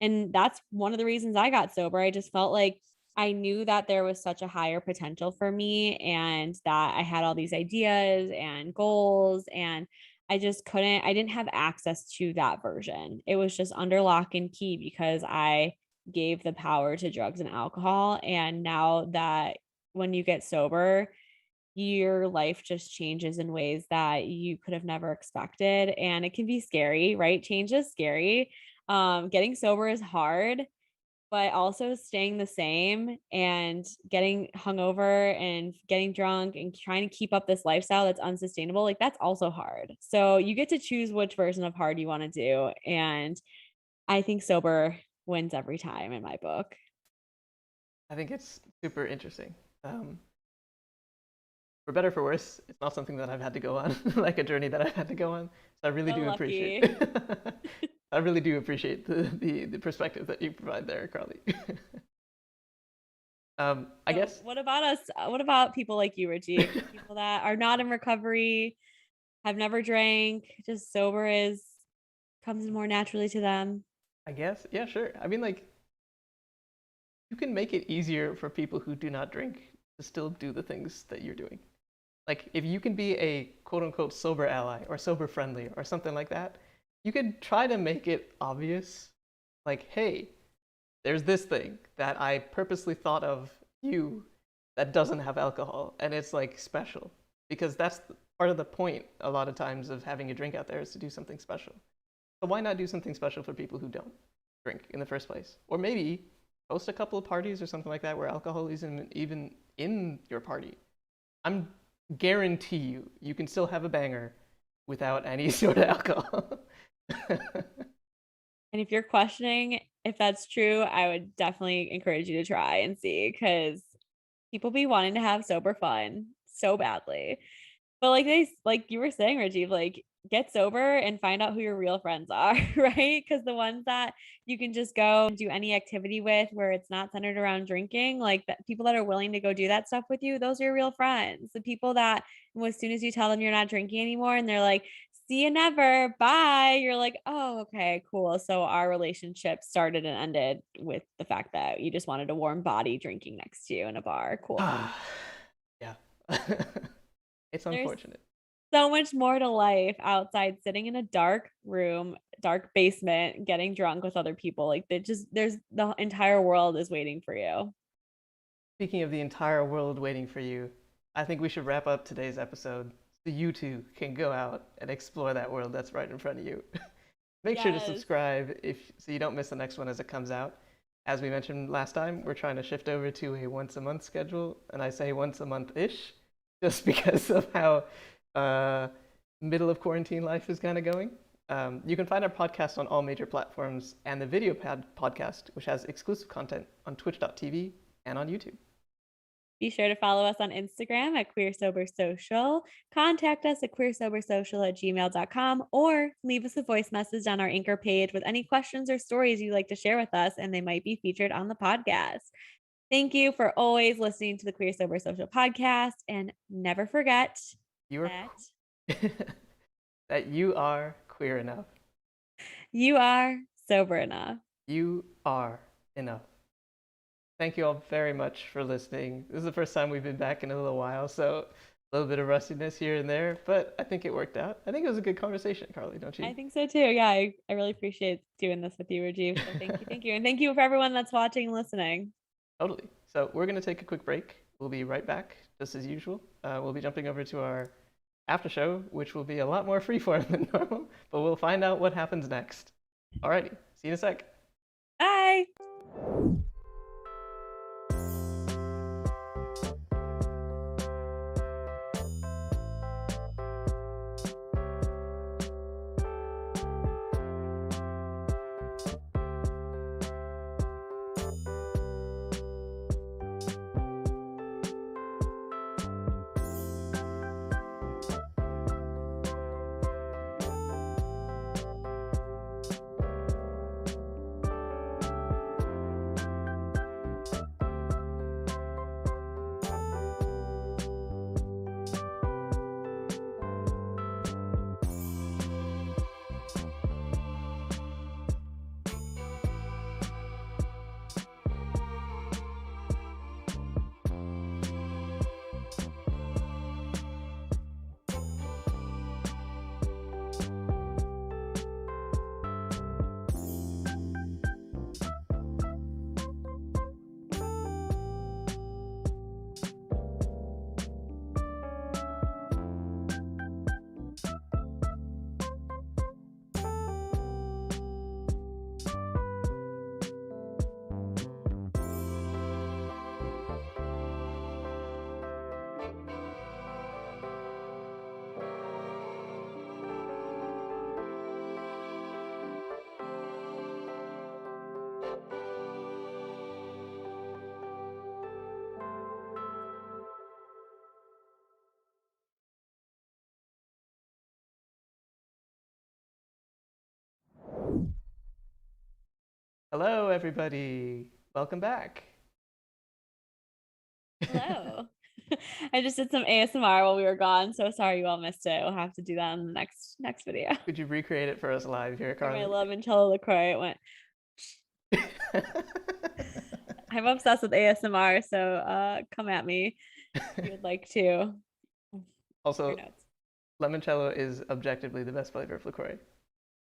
And that's one of the reasons I got sober. I just felt like I knew that there was such a higher potential for me and that I had all these ideas and goals. And I just couldn't, I didn't have access to that version. It was just under lock and key because I gave the power to drugs and alcohol. And now that when you get sober, your life just changes in ways that you could have never expected. And it can be scary, right? Change is scary. Getting sober is hard, but also staying the same and getting hungover and getting drunk and trying to keep up this lifestyle that's unsustainable, like that's also hard. So you get to choose which version of hard you want to do. And I think sober wins every time in my book. I think it's super interesting. For better or for worse, it's not something that I've had to go on, like a journey that I've had to go on. So I really do appreciate I really do appreciate the perspective that you provide there, Carly. I guess. What about us? What about people like you, Richie? People that are not in recovery, have never drank, just sober comes more naturally to them. I guess, yeah, sure. I mean, like, you can make it easier for people who do not drink to still do the things that you're doing. Like, if you can be a quote unquote sober ally or sober friendly or something like that, you could try to make it obvious. Like, hey, there's this thing that I purposely thought of you that doesn't have alcohol, and it's like special. Because that's part of the point a lot of times of having a drink out there is to do something special. So why not do something special for people who don't drink in the first place? Or maybe host a couple of parties or something like that where alcohol isn't even in your party. I'm guarantee you can still have a banger without any sort of alcohol. And if you're questioning if that's true, I would definitely encourage you to try and see, because people be wanting to have sober fun so badly. But like you were saying, Rajiv, like get sober and find out who your real friends are, right? Because the ones that you can just go and do any activity with where it's not centered around drinking, like that people that are willing to go do that stuff with you, those are your real friends. The people that as soon as you tell them you're not drinking anymore and they're like, see you never, bye. You're like, oh, okay, cool. So our relationship started and ended with the fact that you just wanted a warm body drinking next to you in a bar. Cool. Yeah. It's There's unfortunate. so much more to life outside sitting in a dark room, dark basement, getting drunk with other people. Like there's the entire world is waiting for you. Speaking of the entire world waiting for you, I think we should wrap up today's episode so you too can go out and explore that world that's right in front of you. Make sure to subscribe so you don't miss the next one as it comes out. As we mentioned last time, we're trying to shift over to a once a month schedule, and I say once a month-ish just because of how middle of quarantine life is kind of going. You can find our podcast on all major platforms and the video podcast, which has exclusive content on twitch.tv and on YouTube. Be sure to follow us on Instagram at Queer Sober Social. Contact us at queersobersocial@gmail.com or leave us a voice message on our Anchor page with any questions or stories you'd like to share with us, and they might be featured on the podcast. Thank you for always listening to the Queer Sober Social podcast, and never forget that you are queer enough. You are sober enough. You are enough. Thank you all very much for listening. This is the first time we've been back in a little while, so a little bit of rustiness here and there, but I think it worked out. I think it was a good conversation, Carly, don't you? I think so too. Yeah, I really appreciate doing this with you, Rajiv. So thank you, thank you. And thank you for everyone that's watching and listening. Totally. So we're going to take a quick break. We'll be right back, just as usual. We'll be jumping over to our after show, which will be a lot more freeform than normal, but we'll find out what happens next. Alrighty, see you in a sec. Bye. everybody. Welcome back. Hello. I just did some ASMR while we were gone, so sorry you all missed it. We'll have to do that in the next video. Could you recreate it for us live here, For my Carly? limoncello LaCroix, it went. I'm obsessed with ASMR, so come at me if you would like to. Also, limoncello is objectively the best flavor of LaCroix.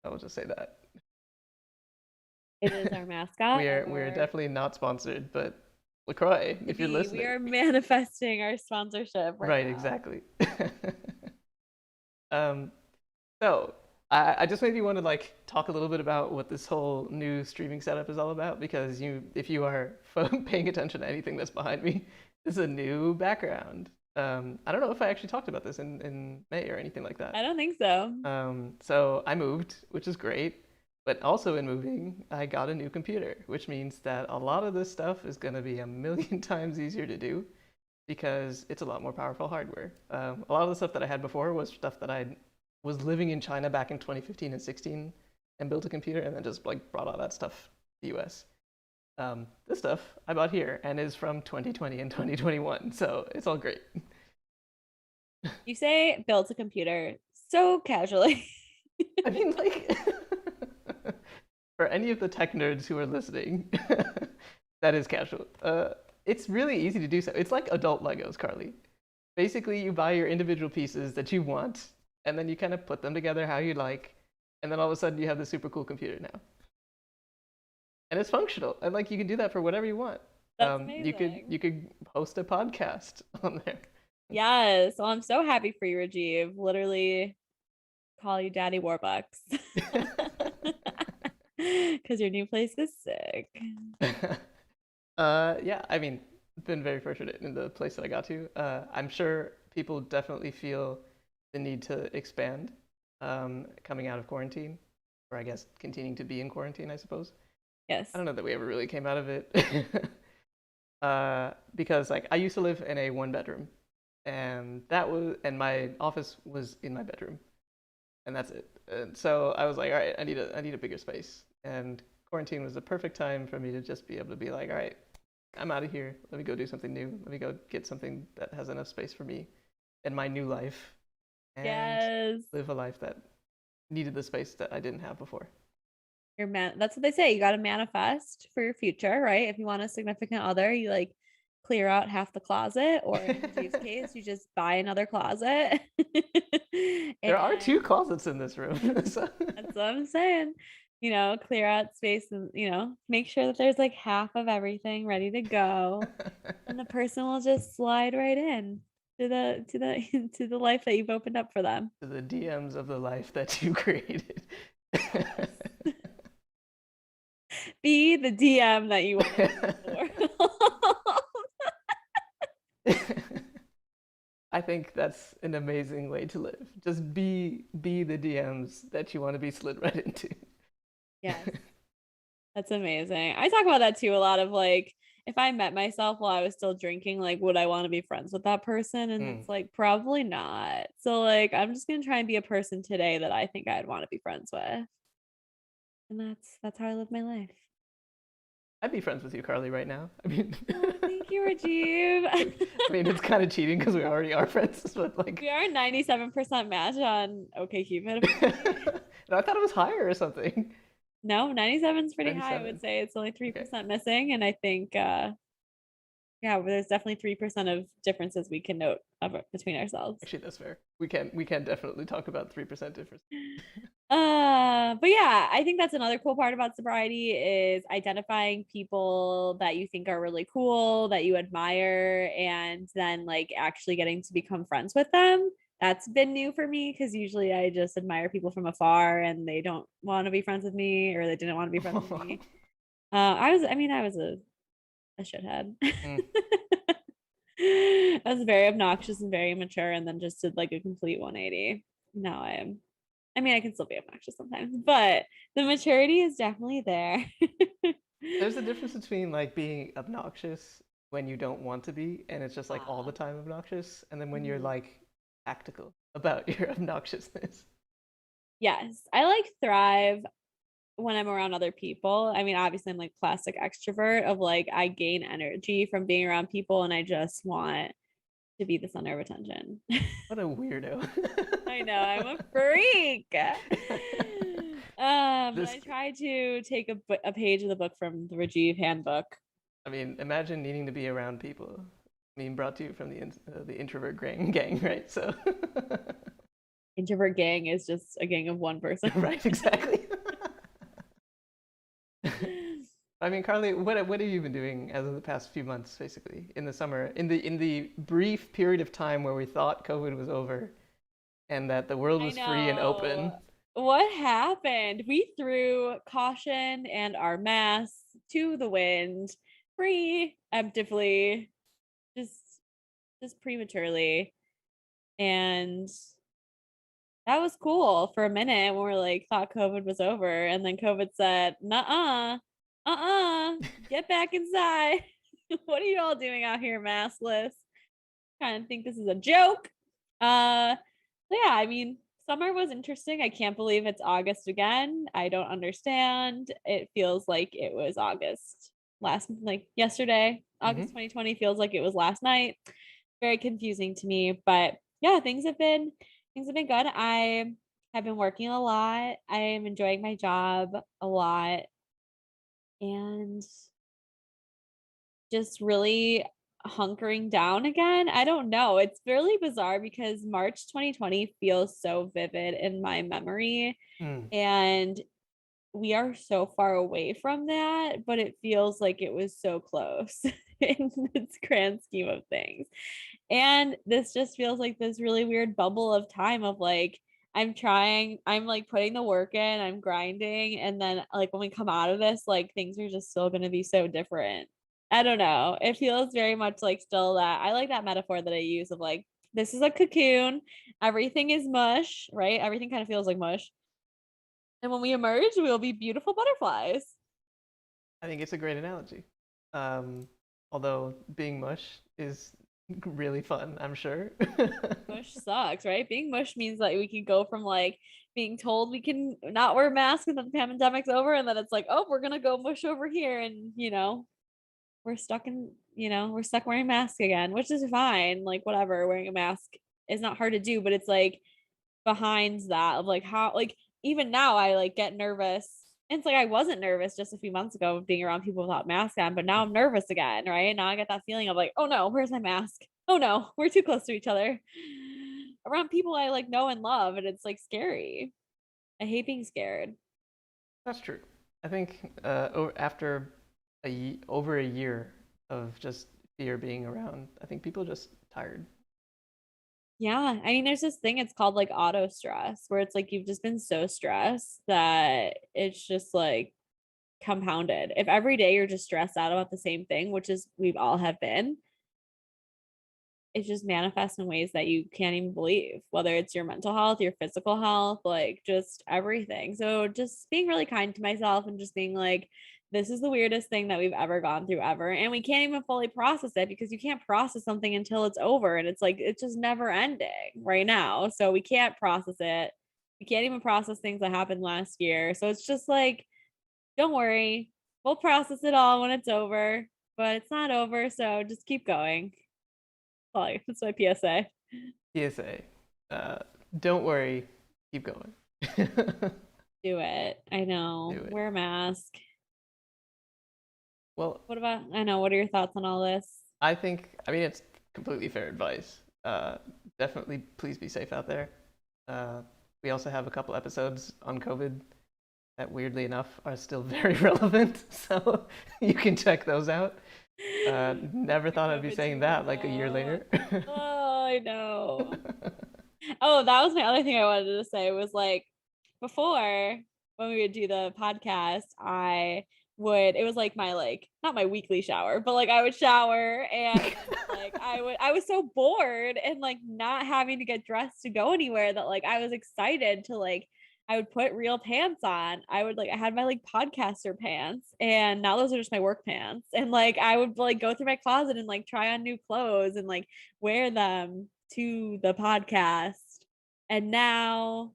I will just say that. It is our mascot. We're definitely not sponsored, but LaCroix, if you're listening. We are manifesting our sponsorship right now. Exactly. So I just maybe want to like talk a little bit about what this whole new streaming setup is all about, because if you are paying attention to anything that's behind me, this is a new background. I don't know if I actually talked about this in May or anything like that. I don't think so. So I moved, which is great. But also in moving, I got a new computer, which means that a lot of this stuff is going to be a million times easier to do because it's a lot more powerful hardware. A lot of the stuff that I had before was stuff that I was living in China back in 2015 and 16 and built a computer and then just like brought all that stuff to the US. This stuff I bought here and is from 2020 and 2021, so it's all great. You say built a computer so casually. I mean, like, for any of the tech nerds who are listening, that is casual. It's really easy to do so. It's like adult Legos, Carly. Basically, you buy your individual pieces that you want, and then you kind of put them together how you like, and then all of a sudden you have this super cool computer now. And it's functional, and like you can do that for whatever you want. That's amazing. You could host a podcast on there. Yes. Well, I'm so happy for you, Rajiv. Literally call you Daddy Warbucks. Because your new place is sick. Yeah, I mean, been very fortunate in the place that I got to. I'm sure people definitely feel the need to expand coming out of quarantine, or I guess continuing to be in quarantine, I suppose. Yes. I don't know that we ever really came out of it. Because like I used to live in a one bedroom, and my office was in my bedroom, and that's it. And so I was like, all right, I need a bigger space. And quarantine was the perfect time for me to just be able to be like, all right, I'm out of here. Let me go do something new. Let me go get something that has enough space for me and my new life, and live a life that needed the space that I didn't have before. That's what they say. You got to manifest for your future, right? If you want a significant other, you like clear out half the closet, or in Rajeev's case, you just buy another closet. There are 2 closets in this room. So. That's what I'm saying. You know, clear out space and, you know, make sure that there's like half of everything ready to go. And the person will just slide right in to the life that you've opened up for them. To the DMs of the life that you created. Be the DM that you want in the world. I think that's an amazing way to live. Just be the DMs that you want to be slid right into. Yes. That's amazing. I talk about that too a lot, of like, if I met myself while I was still drinking, like, would I want to be friends with that person? And it's like, probably not. So like, I'm just going to try and be a person today that I think I'd want to be friends with. And that's how I live my life. I'd be friends with you, Carly, right now. I mean, thank you, Rajiv. I mean, it's kind of cheating because we already are friends, but like we are 97% match on OkCupid. No, I thought it was higher or something. No, 97 is pretty 97. High. I would say it's only 3% missing, and I think yeah, there's definitely 3% of differences we can note between ourselves. Actually, that's fair. We can definitely talk about 3% difference. But yeah, I think that's another cool part about sobriety is identifying people that you think are really cool, that you admire, and then like actually getting to become friends with them. That's been new for me because usually I just admire people from afar and they don't want to be friends with me, or they didn't want to be friends with me. I was a shithead. I was very obnoxious and very immature, and then just did like a complete 180. Now I can still be obnoxious sometimes, but the maturity is definitely there. There's a difference between like being obnoxious when you don't want to be, and it's just like all the time obnoxious, and then when you're like tactical about your obnoxiousness. Yes, I like thrive when I'm around other people. I mean, obviously I'm like classic extrovert of like I gain energy from being around people and I just want to be the center of attention. What a weirdo. I know, I'm a freak. But This, I try to take a page of the book from the Rajiv Handbook. I mean, imagine needing to be around people. I mean, brought to you from the introvert gang, right? So, Introvert gang is just a gang of one person. right, exactly. I mean, Carly, what have you been doing as of the past few months, basically, in the summer, in the brief period of time where we thought COVID was over and that the world I was free and open? know. What happened? We threw caution and our masks to the wind preemptively, just just prematurely. And that was cool for a minute when we're like thought COVID was over. And then COVID said, nuh-uh, get back inside. What are you all doing out here maskless? Kind of think this is a joke. So yeah, I mean, summer was interesting. I can't believe it's August again. I don't understand. It feels like it was August like yesterday. August Hmm. 2020 feels like it was last night. Very confusing to me, but yeah, things have been good. I have been working a lot. I am enjoying my job a lot and just really hunkering down again. I don't know. It's really bizarre because March 2020 feels so vivid in my memory. Mm. And we are so far away from that, but it feels like it was so close in its grand scheme of things. And this just feels like this really weird bubble of time of like, I'm like putting the work in, I'm grinding. And then, like, when we come out of this, like, things are just still going to be so different. I don't know. It feels very much like still that I like that metaphor that I use of like, this is a cocoon, everything is mush, right? Everything kind of feels like mush. And when we emerge, we'll be beautiful butterflies. I think it's a great analogy. Um, Although being mush is really fun, I'm sure. Mush sucks, right? Being mush means that we can go from like being told we can not wear masks and then the pandemic's over, and then it's like, oh, we're gonna go mush over here, and we're stuck wearing masks again, which is fine. Like, whatever, wearing a mask is not hard to do, but it's like behind that of like how like even now I like get nervous. And it's like I wasn't nervous just a few months ago being around people without masks on, but now I'm nervous again, right? Now I get that feeling of like, oh no, where's my mask? Oh no, we're too close to each other. Around people I like know and love, and it's like scary. I hate being scared. That's true. I think after over a year of just fear being around, I think people are just tired. Yeah. I mean, there's this thing, it's called like auto stress, where it's like you've just been so stressed that it's just like compounded. If every day you're just stressed out about the same thing, which is we've all have been, it just manifests in ways that you can't even believe, whether it's your mental health, your physical health, like just everything. So just being really kind to myself and just being like, this is the weirdest thing that we've ever gone through ever. And we can't even fully process it because you can't process something until it's over. And it's like, it's just never ending right now. So we can't process it. We can't even process things that happened last year. So it's just like, don't worry. We'll process it all when it's over, but it's not over. So just keep going. Like, that's my PSA. PSA, uh, don't worry, keep going. Do it. I Do know. it. Wear a mask. Well, What about, I know, what are your thoughts on all this? I mean, it's completely fair advice. Definitely, please be safe out there. Uh, we also have a couple episodes on COVID that, weirdly enough, are still very relevant. So you can check those out. Never The thought I'd be COVID saying that like a year 2.0. later. Oh, I know. Oh, that was my other thing I wanted to say was like before when we would do the podcast, it was like my like not my weekly shower, but like I would shower and like I was so bored and like not having to get dressed to go anywhere that like I was excited to like I would put real pants on. I had my like podcaster pants and now those are just my work pants. And like I would like go through my closet and like try on new clothes and like wear them to the podcast. And now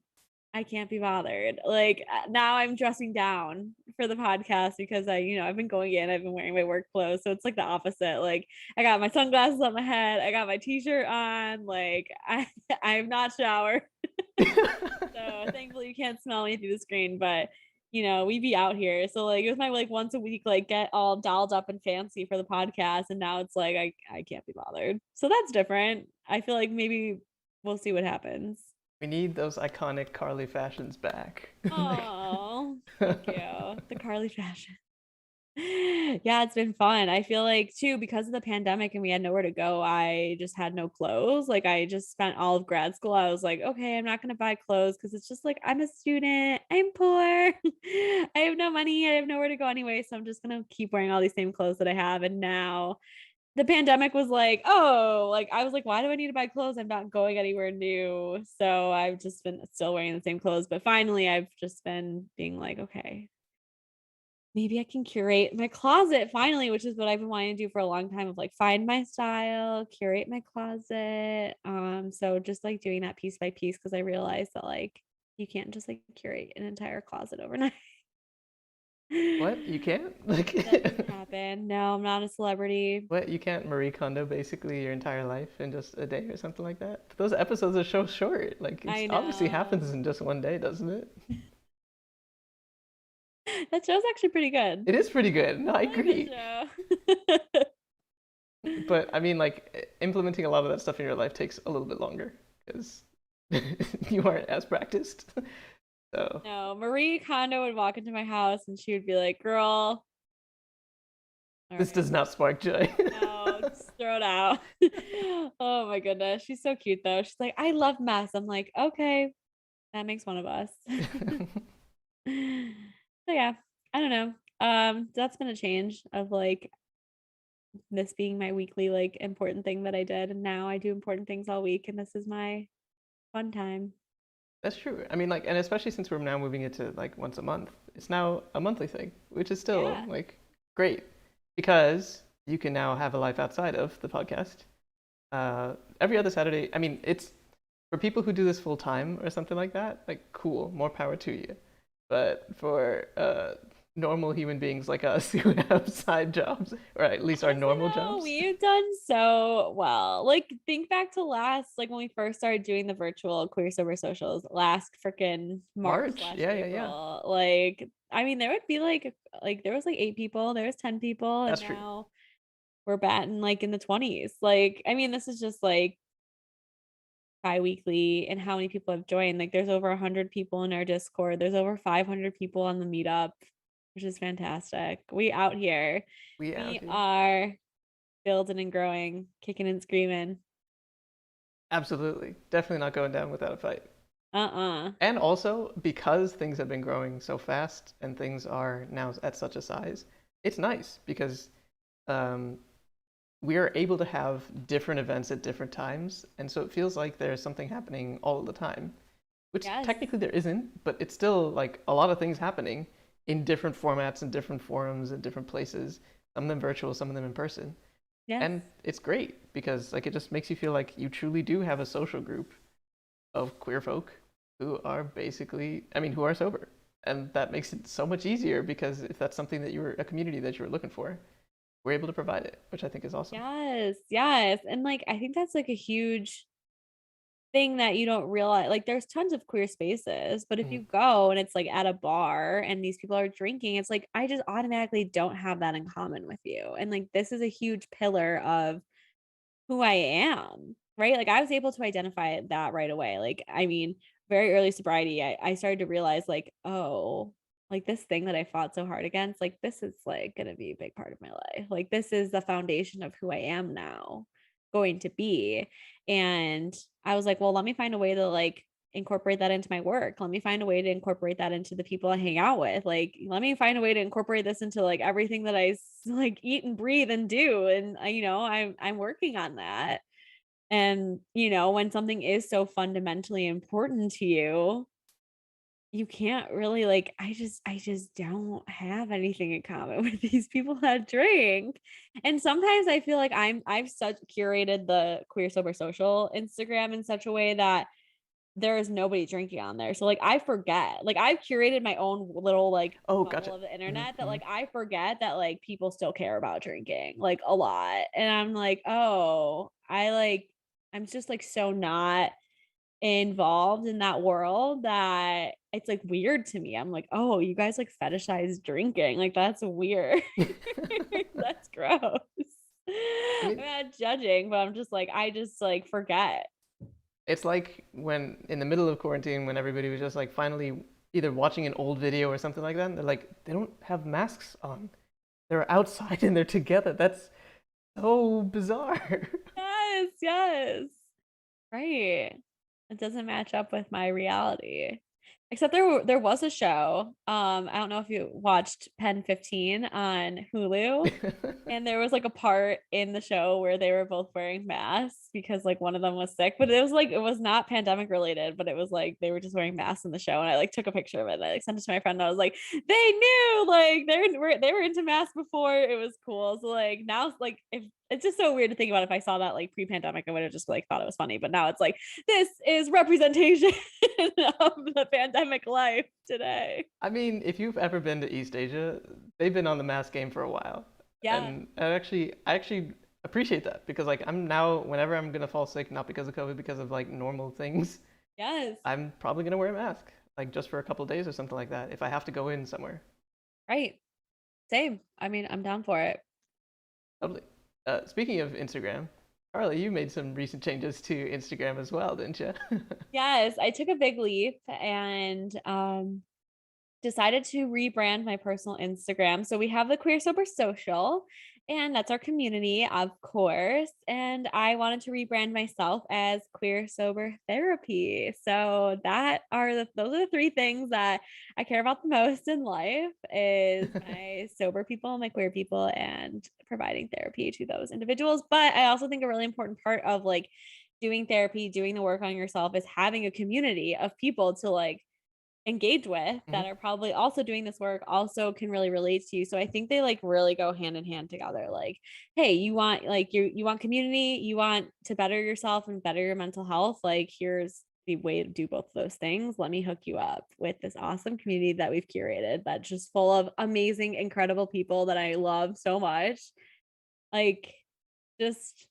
I can't be bothered. Like now I'm dressing down for the podcast because I've been going in, I've been wearing my work clothes. So it's like the opposite. Like I got my sunglasses on my head, I got my t-shirt on, like I have not showered. So thankfully you can't smell me through the screen, but we be out here. So like it was my like once a week, like get all dolled up and fancy for the podcast. And now it's like I can't be bothered. So that's different. I feel like maybe we'll see what happens. We need those iconic Carly fashions back. Oh, thank you. The Carly fashion. Yeah, it's been fun. I feel like too, because of the pandemic and we had nowhere to go, I just had no clothes. Like I just spent all of grad school. I was like, okay, I'm not gonna buy clothes because it's just like I'm a student, I'm poor, I have no money, I have nowhere to go anyway. So I'm just gonna keep wearing all these same clothes that I have. And now the pandemic was like, oh, like I was like, why do I need to buy clothes? I'm not going anywhere new. So I've just been still wearing the same clothes. But finally I've just been being like, okay, maybe I can curate my closet finally, which is what I've been wanting to do for a long time, of like find my style, curate my closet. So just like doing that piece by piece, because I realized that like you can't just like curate an entire closet overnight. What? You can't? Like, That doesn't happen. No, I'm not a celebrity. what? You can't Marie Kondo basically your entire life in just a day or something like that? Those episodes are so short. Like, it I obviously know. happens in just one day, doesn't it? That show's actually pretty good. It is pretty good. No, I I like agree. that show. But I mean, like, implementing a lot of that stuff in your life takes a little bit longer because you aren't as practiced. So, No, Marie Kondo would walk into my house and she would be like, girl, all this right. does not spark joy. No, just throw it out. Oh my goodness. She's so cute though. She's like, I love mess. I'm like, okay, that makes one of us. So yeah, I don't know. That's been a change of like this being my weekly like important thing that I did. And now I do important things all week and this is my fun time. That's true. I mean, like, and especially since we're now moving it to like once a month, it's now a monthly thing, which is still Yeah. like great because you can now have a life outside of the podcast. Every other Saturday, I mean, it's for people who do this full time or something like that, like, cool, more power to you. But for normal human beings like us who have side jobs, or at least our Honestly normal though, jobs, we've done so well. Like think back to last, like when we first started doing the virtual queer sober socials last freaking March March, slash yeah, yeah, yeah, April. Like, I mean, there would be like there was like 8 people, there was 10 people, and that's true. now we're batting like in the 20s. Like, I mean, this is just like bi-weekly and how many people have joined. Like there's over 100 people in our Discord. There's over 500 people on the meetup, which is fantastic. We out here. We out We here. are building and growing, kicking and screaming. Absolutely. Definitely not going down without a fight. Uh-uh. And also, because things have been growing so fast and things are now at such a size, it's nice because um, we are able to have different events at different times. And so it feels like there's something happening all the time, which Yes. technically there isn't, but it's still like a lot of things happening in different formats and different forums and different places, some of them virtual, some of them in person. Yes. And it's great because like it just makes you feel like you truly do have a social group of queer folk who are basically, I mean, who are sober. And that makes it so much easier because if that's something that you were, a community that you were looking for, we're able to provide it, which I think is awesome. Yes. Yes. And like I think that's like a huge thing that you don't realize. Like there's tons of queer spaces, but if Mhm. you go and it's like at a bar and these people are drinking, it's like I just automatically don't have that in common with you. And like this is a huge pillar of who I am, right? Like I was able to identify that right away. Like, I mean, very early sobriety, I started to realize like, oh, like this thing that I fought so hard against, like this is like gonna be a big part of my life. Like this is the foundation of who I am now going to be. And I was like, well, let me find a way to like incorporate that into my work. Let me find a way to incorporate that into the people I hang out with. Like, let me find a way to incorporate this into like everything that I like eat and breathe and do. And I'm working on that. And when something is so fundamentally important to you, you can't really like I just don't have anything in common with these people that drink. And sometimes I feel like I've such curated the queer sober social Instagram in such a way that there is nobody drinking on there. So like I forget. Like I've curated my own little like Oh, bubble gotcha. of the internet that Mm-hmm. like I forget that like people still care about drinking like a lot. And I'm like, "Oh, I'm just like so not involved in that world that it's like weird to me." I'm like, "Oh, you guys like fetishize drinking. Like that's weird." That's gross. I I'm mean, not judging, but I'm just like I just like forget. it's like when in the middle of quarantine, when everybody was just like finally either watching an old video or something like that, and they're like, they don't have masks on. They're outside and they're together. That's so bizarre. Yes, yes. Right. It doesn't match up with my reality. Except there was a show. I don't know if you watched Pen 15 on Hulu. And there was like a part in the show where they were both wearing masks because like one of them was sick, but it was like it was not pandemic related, but it was like they were just wearing masks in the show. And I like took a picture of it. And I like sent it to my friend. And I was like, they knew like they were into masks before. It was cool. So like now it's like if it's just so weird to think about if I saw that like pre-pandemic, I would have just like thought it was funny. But now it's like this is representation of the pandemic life today. I mean, if you've ever been to East Asia, they've been on the mask game for a while. Yeah. And I actually appreciate that because like I'm now whenever I'm gonna fall sick, not because of COVID, because of like normal things, Yes. I'm probably gonna wear a mask, like just for a couple of days or something like that, if I have to go in somewhere. Right. Same. I mean, I'm down for it. Totally. Speaking of Instagram, Carly, you made some recent changes to Instagram as well, didn't you? Yes, I took a big leap and decided to rebrand my personal Instagram. So we have the Queer Sober Social, and that's our community, of course. And I wanted to rebrand myself as Queer Sober Therapy. So those are the three things that I care about the most in life is my sober people, my queer people, and providing therapy to those individuals. But I also think a really important part of like doing therapy, doing the work on yourself is having a community of people to like engage with Mhm. that are probably also doing this work also can really relate to you. So I think they like really go hand in hand together. Like, hey, you want like you want community, you want to better yourself and better your mental health. Like here's the way to do both of those things. Let me hook you up with this awesome community that we've curated that's just full of amazing, incredible people that I love so much. Like just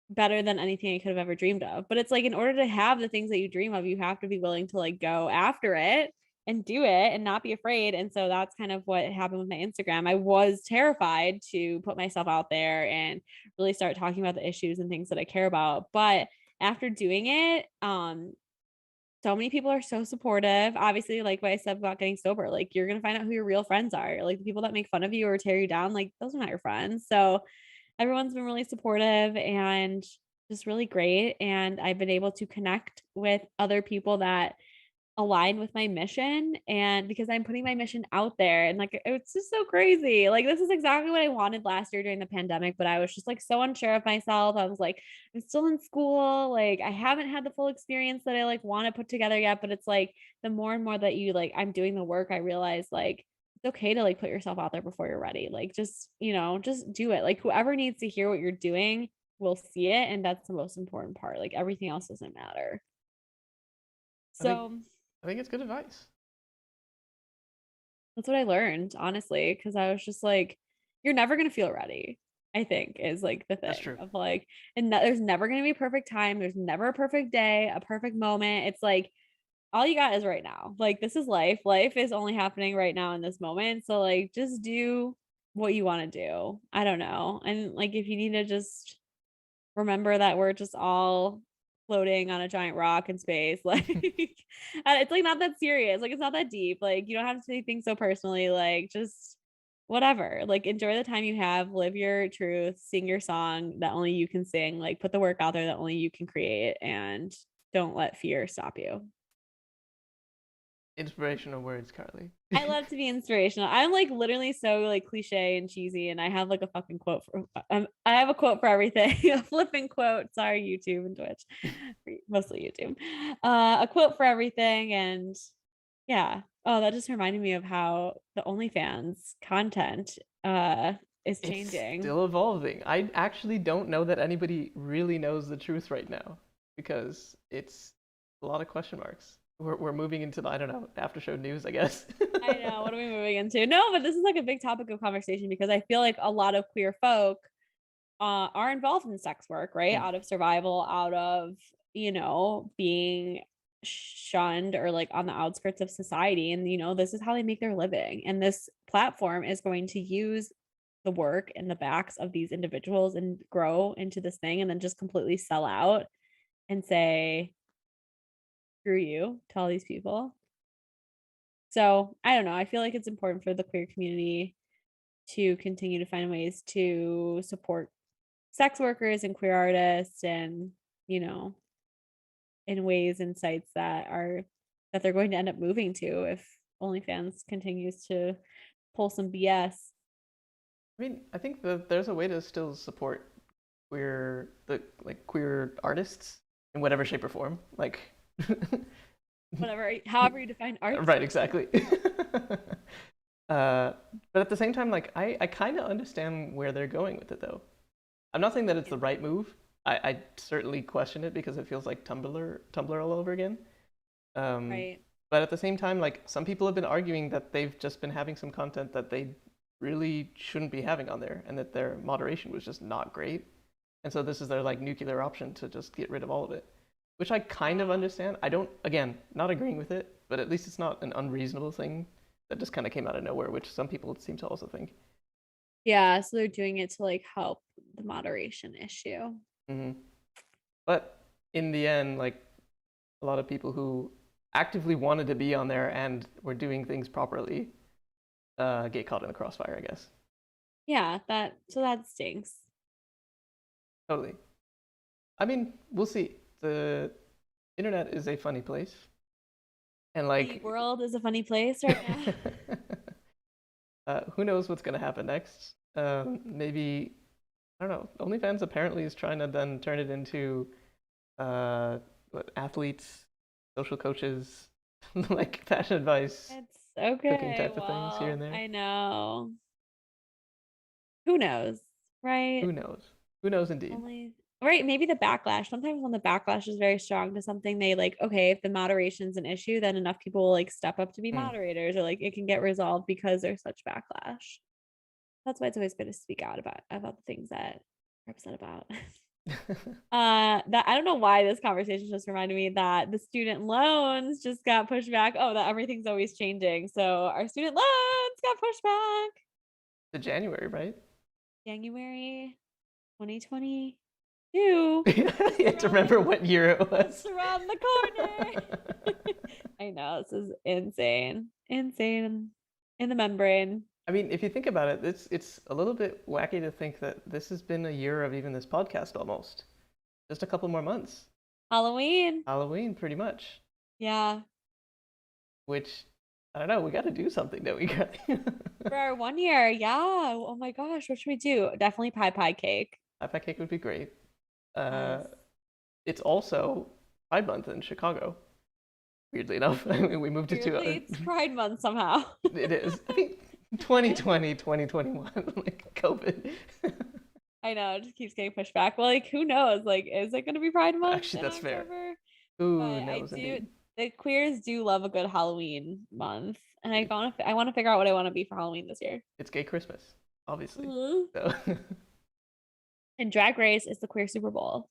better than anything I could have ever dreamed of. But it's like in order to have the things that you dream of, you have to be willing to like go after it and do it and not be afraid. And so that's kind of what happened with my Instagram. I was terrified to put myself out there and really start talking about the issues and things that I care about. But after doing it, so many people are so supportive. Obviously, like what I said about getting sober, like you're gonna find out who your real friends are. Like the people that make fun of you or tear you down, like those are not your friends. So everyone's been really supportive and just really great. And I've been able to connect with other people that align with my mission. And because I'm putting my mission out there and like it's just so crazy. Like this is exactly what I wanted last year during the pandemic, but I was just like so unsure of myself. I was like, I'm still in school. Like I haven't had the full experience that I like want to put together yet. But it's like the more and more that you like I'm doing the work, I realize like it's okay to like put yourself out there before you're ready. Like just, just do it. Like whoever needs to hear what you're doing will see it. And that's the most important part. Like everything else doesn't matter. I think So I think it's good advice. that's what I learned, honestly, because I was just like, you're never gonna feel ready, I think, is like the That's thing true. of like, and there's never gonna be a perfect time. There's never a perfect day, a perfect moment. It's like all you got is right now. Like this is life. Life is only happening right now in this moment. So like just do what you want to do. I don't know. And like if you need to just remember that we're just all floating on a giant rock in space. Like, and it's like not that serious. Like, it's not that deep. Like, you don't have to take things so personally. Like, just whatever. Like, enjoy the time you have, live your truth, sing your song that only you can sing, like, put the work out there that only you can create, and don't let fear stop you. Inspirational words, Carly. I love to be inspirational. I'm like literally so like cliche and cheesy, and I have like a fucking quote for. I have a quote for everything. A flipping quote. Sorry, YouTube and Twitch, mostly YouTube. A quote for everything, and yeah. Oh, that just reminded me of how the OnlyFans content is It's changing. still evolving. I actually don't know that anybody really knows the truth right now because it's a lot of question marks. We're moving into the, I don't know, after show news, I guess. I know. What are we moving into? No, but this is like a big topic of conversation because I feel like a lot of queer folk are involved in sex work, right? Mm. Out of survival, out of, being shunned or like on the outskirts of society. And, this is how they make their living. And this platform is going to use the work and the backs of these individuals and grow into this thing and then just completely sell out and say, screw you to all these people. So I don't know. I feel like it's important for the queer community to continue to find ways to support sex workers and queer artists and, you know, in ways and sites that they're going to end up moving to if OnlyFans continues to pull some BS. I mean, I think that there's a way to still support queer artists in whatever shape or form. Like, Whatever, however you define art. right, exactly. But at the same time, like, I kind of understand where they're going with it, though. I'm not saying that it's the right move. I certainly question it because it feels like Tumblr all over again. Right. But at the same time, like, some people have been arguing that they've just been having some content that they really shouldn't be having on there, and that their moderation was just not great. And so this is their like nuclear option to just get rid of all of it, which I kind of understand. I don't, again, not agreeing with it, but at least it's not an unreasonable thing that just kind of came out of nowhere, which some people seem to also think. Yeah, so they're doing it to like help the moderation issue. Mm-hmm. But in the end, like, a lot of people who actively wanted to be on there and were doing things properly get caught in the crossfire, I guess. Yeah, that stinks. Totally. I mean, we'll see. The internet is a funny place. And like, the world is a funny place right now. Who knows what's going to happen next? Maybe, I don't know. OnlyFans apparently is trying to then turn it into athletes, social coaches, like fashion advice, It's okay. cooking type of things here and there. I know. Who knows, right? Who knows? Who knows indeed. Right, maybe the backlash. Sometimes when the backlash is very strong to something, they like, okay, if the moderation's an issue, then enough people will like step up to be moderators or like it can get resolved because there's such backlash. That's why it's always good to speak out about the things that we're upset about. That I don't know why this conversation just reminded me that the student loans just got pushed back. Oh, that everything's always changing. So our student loans got pushed back. To January, right? January 2022. You have to remember what year it was. It's around the corner. I know, this is insane. Insane in the membrane. I mean, if you think about it, it's a little bit wacky to think that this has been a year of even this podcast almost. Just a couple more months. Halloween, pretty much. Yeah. Which, I don't know, we got to do something, don't we, guys? For our 1 year, yeah. Oh my gosh, what should we do? Definitely pie cake. Pie cake would be great. Yes. It's also Pride Month in Chicago. Weirdly enough, I mean, we moved it to it's Pride Month somehow. It is. I think 2020, 2021, like COVID. I know, it just keeps getting pushed back. Well, like, who knows? Like, is it going to be Pride Month? Actually, that's October? fair. Who knows? The queers do love a good Halloween month, and I want to figure out what I want to be for Halloween this year. It's gay Christmas, obviously. Mm-hmm. So. And Drag Race is the queer Super Bowl.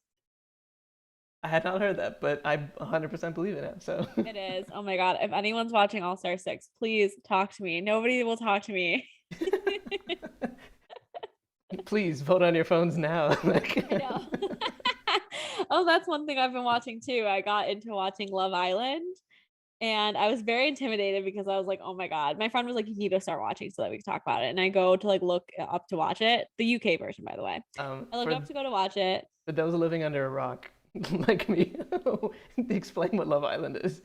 I had not heard that, but I 100% believe in it. So it is. Oh my god! If anyone's watching All Star 6, please talk to me. Nobody will talk to me. Please vote on your phones now. I know. Oh, that's one thing I've been watching too. I got into watching Love Island, and I was very intimidated because I was like, "Oh my god!" My friend was like, "You need to start watching so that we can talk about it." And I go to like look up to watch it, the UK version, by the way. I look up to go to watch it. For those living under a rock, like me, explain what Love Island is.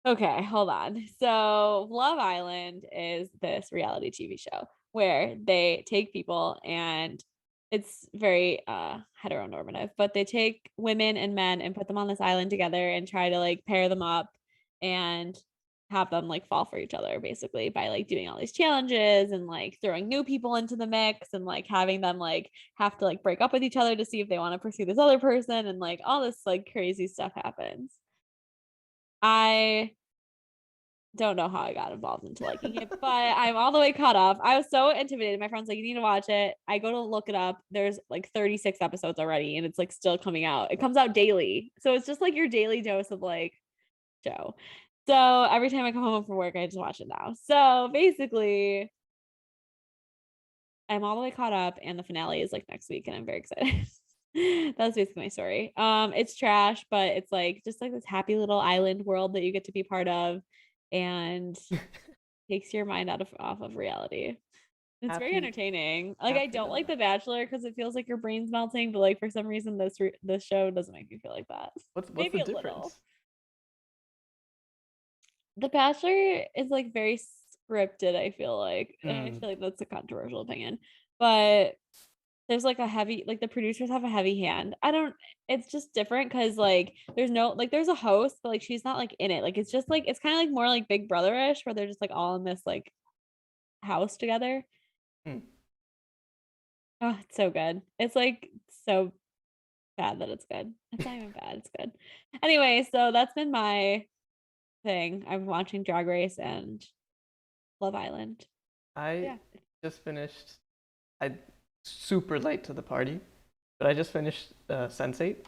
Okay, hold on. So Love Island is this reality TV show where they take people, and it's very heteronormative, but they take women and men and put them on this island together and try to like pair them up and have them like fall for each other basically by like doing all these challenges and like throwing new people into the mix and like having them like have to like break up with each other to see if they want to pursue this other person, and like all this like crazy stuff happens. I don't know how I got involved into liking it, but I'm all the way caught up. I was so intimidated. My friend's like, you need to watch it. I go to look it up. There's like 36 episodes already, and it's like still coming out. It comes out daily. So it's just like your daily dose of like show. So every time I come home from work, I just watch it now. So basically, I'm all the way caught up, and the finale is like next week, and I'm very excited. That's basically my story. It's trash, but it's like just like this happy little island world that you get to be part of, and takes your mind off of reality. It's very Happy, entertaining. Like I happy don't little. like The Bachelor because it feels like your brain's melting, but like for some reason this show doesn't make me feel like that. What's the Maybe a little. difference? The Bachelor is like very scripted, I feel like. And I Mm, feel like that's a controversial opinion. But there's like a heavy like the producers have a heavy hand. I don't it's just different because like there's no like there's a host, but like she's not like in it. Like it's just like it's kind of like more like Big Brother-ish where they're just like all in this like house together. mm. Oh, it's so good. It's like so bad that it's good. It's not even bad, it's good. Anyway, so that's been my thing. I'm watching Drag Race and Love Island. I Yeah. just finished. I super late to the party, but I just finished Sense8,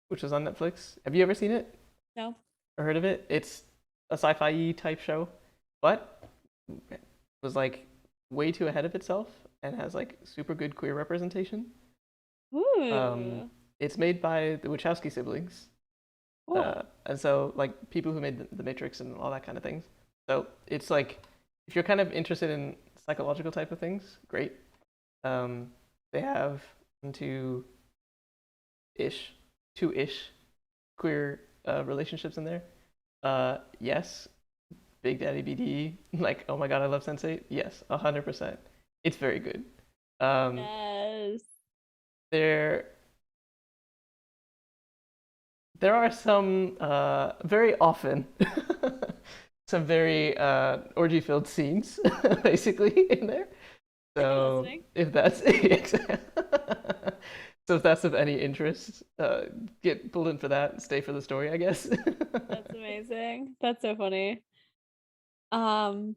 which is on Netflix. Have you ever seen it No. or heard of it? It's a sci-fi type show, but was like way too ahead of itself and has like super good queer representation. Um, Ooh. it's made by the Wachowski siblings, Cool. and so like people who made the Matrix and all that kind of things. So it's like if you're kind of interested in psychological type of things, great. Um, they have into ish, two ish queer relationships in there. Yes, Big Daddy BD, like oh my god, I love Sense8. Yes, 100%. It's very good. Um, Yes. there there are some very often some very orgy filled scenes basically in there. I'm So listening. if that's so if that's of any interest, get pulled in for that and stay for the story, I guess. That's amazing. That's so funny. Um,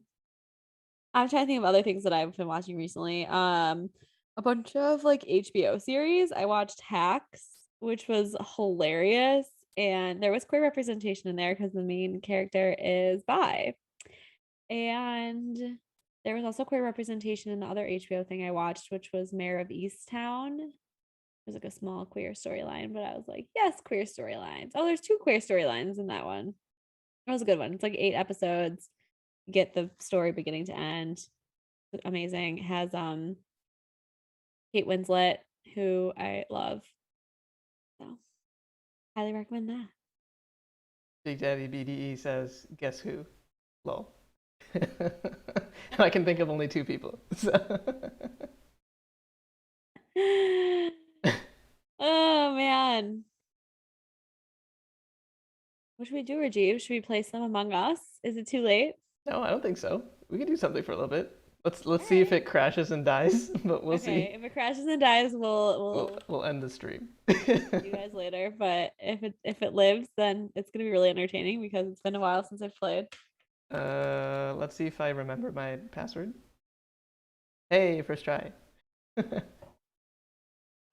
I'm trying to think of other things that I've been watching recently. A bunch of like HBO series. I watched Hacks, which was hilarious, and there was queer representation in there because the main character is bi. And there was also queer representation in the other HBO thing I watched, which was Mayor of Easttown. There's like a small queer storyline, but I was like, yes, queer storylines. Oh, there's two queer storylines in that one. That was a good one. It's like 8 episodes. Get the story beginning to end. Amazing. It has Kate Winslet, who I love. So highly recommend that. Big Daddy BDE says, "Guess who?" Lol. I can think of only two people. So. Oh man. What should we do, Rajiv? Should we play some Among Us? Is it too late? No, I don't think so. We can do something for a little bit. Let's All see if right. it crashes and dies, but we'll Okay. see. If it crashes and dies, we'll We'll end the stream. see you guys later. But if it lives, then it's gonna be really entertaining because it's been a while since I've played. Let's see if I remember my password. Hey, first try.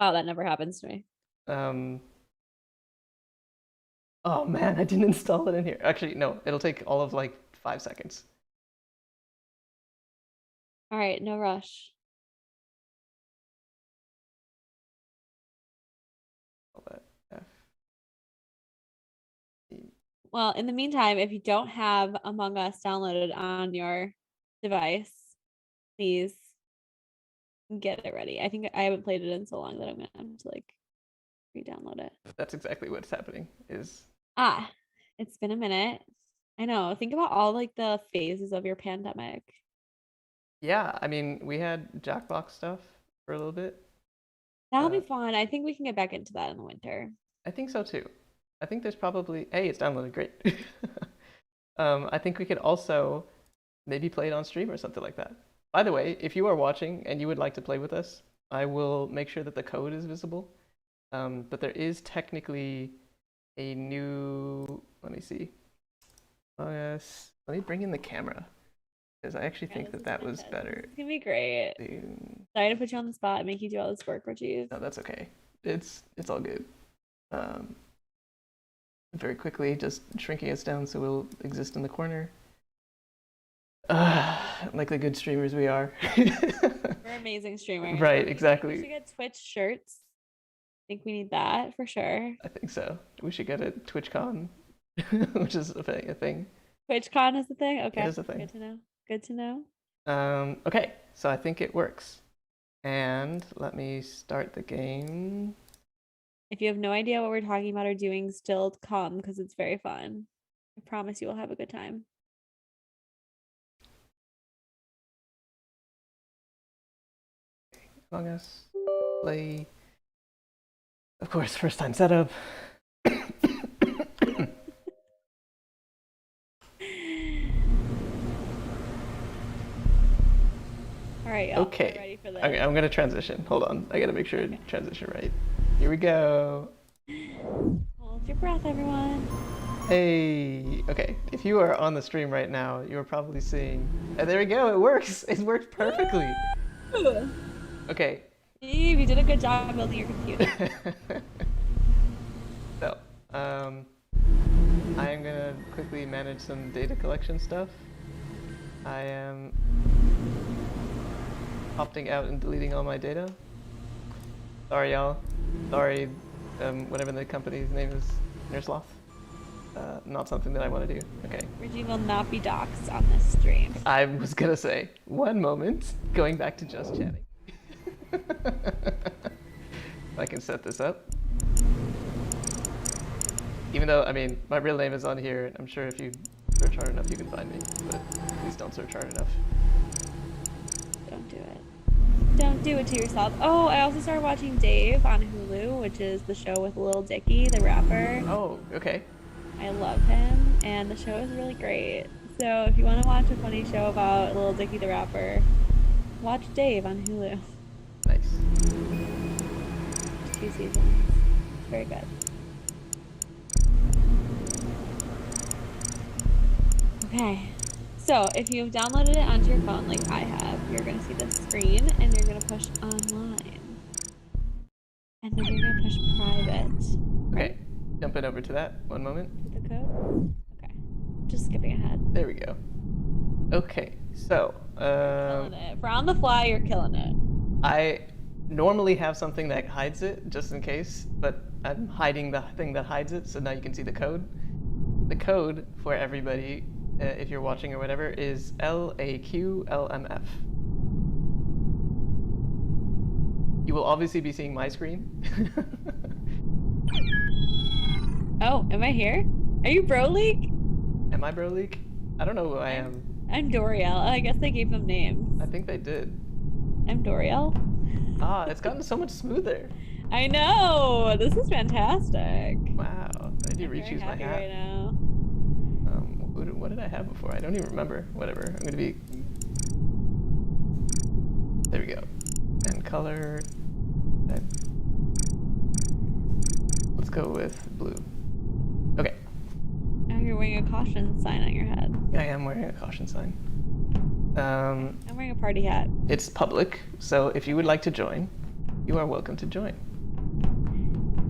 Wow, that never happens to me. um, oh man, I didn't install it in here. Actually, no, it'll take all of like 5 seconds. All right, no rush. All that F. Well, in the meantime, if you don't have Among Us downloaded on your device, please get it ready. I think I haven't played it in so long that I'm gonna have to like re-download it. That's exactly what's happening. Is Ah, it's been a minute. I know. Think about all like the phases of your pandemic. yeah, I mean, we had Jackbox stuff for a little bit. That'll be Uh, fun. I think we can get back into that in the winter. I think so too. I think there's probably, hey, it's downloaded, great. I think we could also maybe play it on stream or something like that. By the way, if you are watching and you would like to play with us, I will make sure that the code is visible. But there is technically a new, let me see. Yes. Let me bring in the camera because I actually think that was better. It's gonna be great. Sorry to put you on the spot and make you do all this work, Rajiv. No, that's okay. It's all good. Very quickly, just shrinking us down so we'll exist in the corner. Like the good streamers we are. We're amazing streamers. Right, exactly. We should get Twitch shirts. I think we need that for sure. I think so. We should get a TwitchCon, which is a thing. TwitchCon is the thing? Okay. It is a thing. Good to know. Good to know. Okay, so I think it works. And let me start the game. If you have no idea what we're talking about or doing, still come because it's very fun. I promise you will have a good time. Among Us, play. Of course, first time setup. All right, y'all. Okay. Ready for this. Okay, I'm gonna transition. Hold on, I gotta make sure to transition right. Here we go. Hold your breath, everyone. Hey. Okay, if you are on the stream right now, you're probably seeing. And there we go. It works. It worked perfectly. Okay. Steve, you did a good job building your computer. So, I am gonna quickly manage some data collection stuff. I am opting out and deleting all my data. Sorry, y'all. Sorry, whatever the company's name is, Nersloth. Not something that I want to do. Okay. Reggie will not be doxxed on this stream. I was gonna say, one moment, going back to just chatting. I can set this up. Even though, I mean, my real name is on here, I'm sure if you search hard enough, you can find me, but please don't search hard enough. Don't do it. Don't do it to yourself. Oh, I also started watching Dave on Hulu, which is the show with Lil Dicky, the rapper. Oh, okay. I love him, and the show is really great. So if you want to watch a funny show about Lil Dicky, the rapper, watch Dave on Hulu. Nice. 2 seasons. It's very good. Okay. So if you've downloaded it onto your phone like I have, you're going to see the screen and you're going to push online. And then you're going to push private. Okay. Jumping over to that. One moment. The code? Okay. Just skipping ahead. There we go. Okay. So, killing it. If we're on the fly, you're killing it. I normally have something that hides it just in case, but I'm hiding the thing that hides it, so now you can see the code. The code for everybody, if you're watching or whatever, is LAQLMF. You will obviously be seeing my screen. Oh, am I here? Are you Broleek? Am I Broleek? I don't know who I am. I'm Doriel. I guess they gave them names. I think they did. I'm Doriel. Ah, it's gotten so much smoother. I know. This is fantastic. Wow. I need to re-choose my hat. Right now. What did I have before? I don't even remember. Whatever. I'm gonna be. There we go. And color. Let's go with blue. Okay. Now you're wearing a caution sign on your head. I am wearing a caution sign. I'm wearing a party hat. It's public, so if you would like to join, you are welcome to join.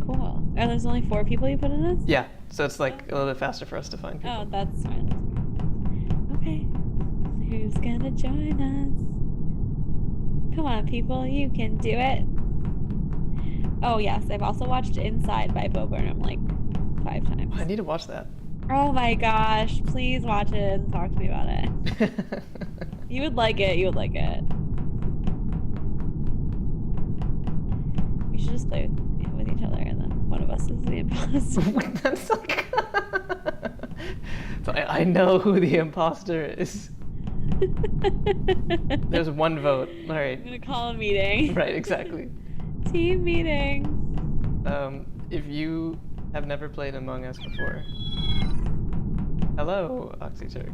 Cool. Are there's only 4 people you put in this? Yeah, so it's like a little bit faster for us to find people. Oh, that's fine. Okay. Who's gonna join us? Come on, people, you can do it. Oh yes, I've also watched Inside by Bo Burnham like 5 times. I need to watch that. Oh my gosh, please watch it and talk to me about it. You would like it, you would like it. We should just play with each other and then one of us is the imposter. That's like... So I know who the imposter is. There's one vote. All right. I'm gonna call a meeting. Right, exactly. Team meeting. If you have never played Among Us before, hello, Oxyturk.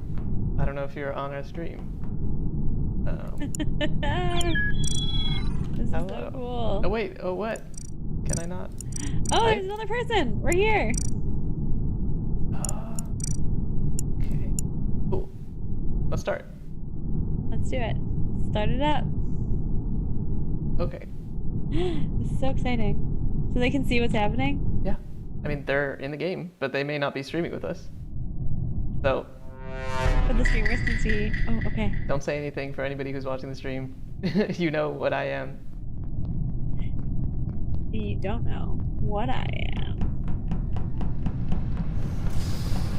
I don't know if you're on our stream. This is hello. so cool. Oh wait, oh what? Can I not? Oh, there's another person. We're here. Okay. Let's start. Let's do it. Start it up. Okay. This is so exciting. So they can see what's happening? Yeah. I mean, they're in the game, but they may not be streaming with us. So. But the streamers can see. Oh, okay. Don't say anything for anybody who's watching the stream. You know what I am. You don't know what I am.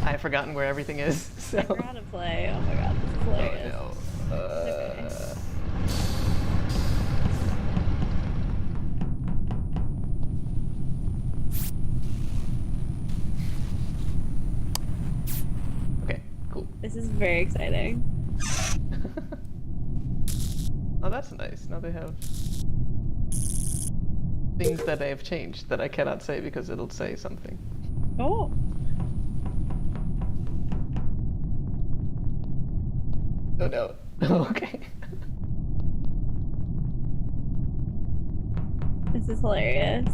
I've forgotten where everything is. So. I forgot how to play. Oh my god, this is hilarious. Oh no. Okay, cool. This is very exciting. Oh, that's nice. Now they have things that they have changed that I cannot say because it'll say something. Oh. Oh no. Okay. This is hilarious.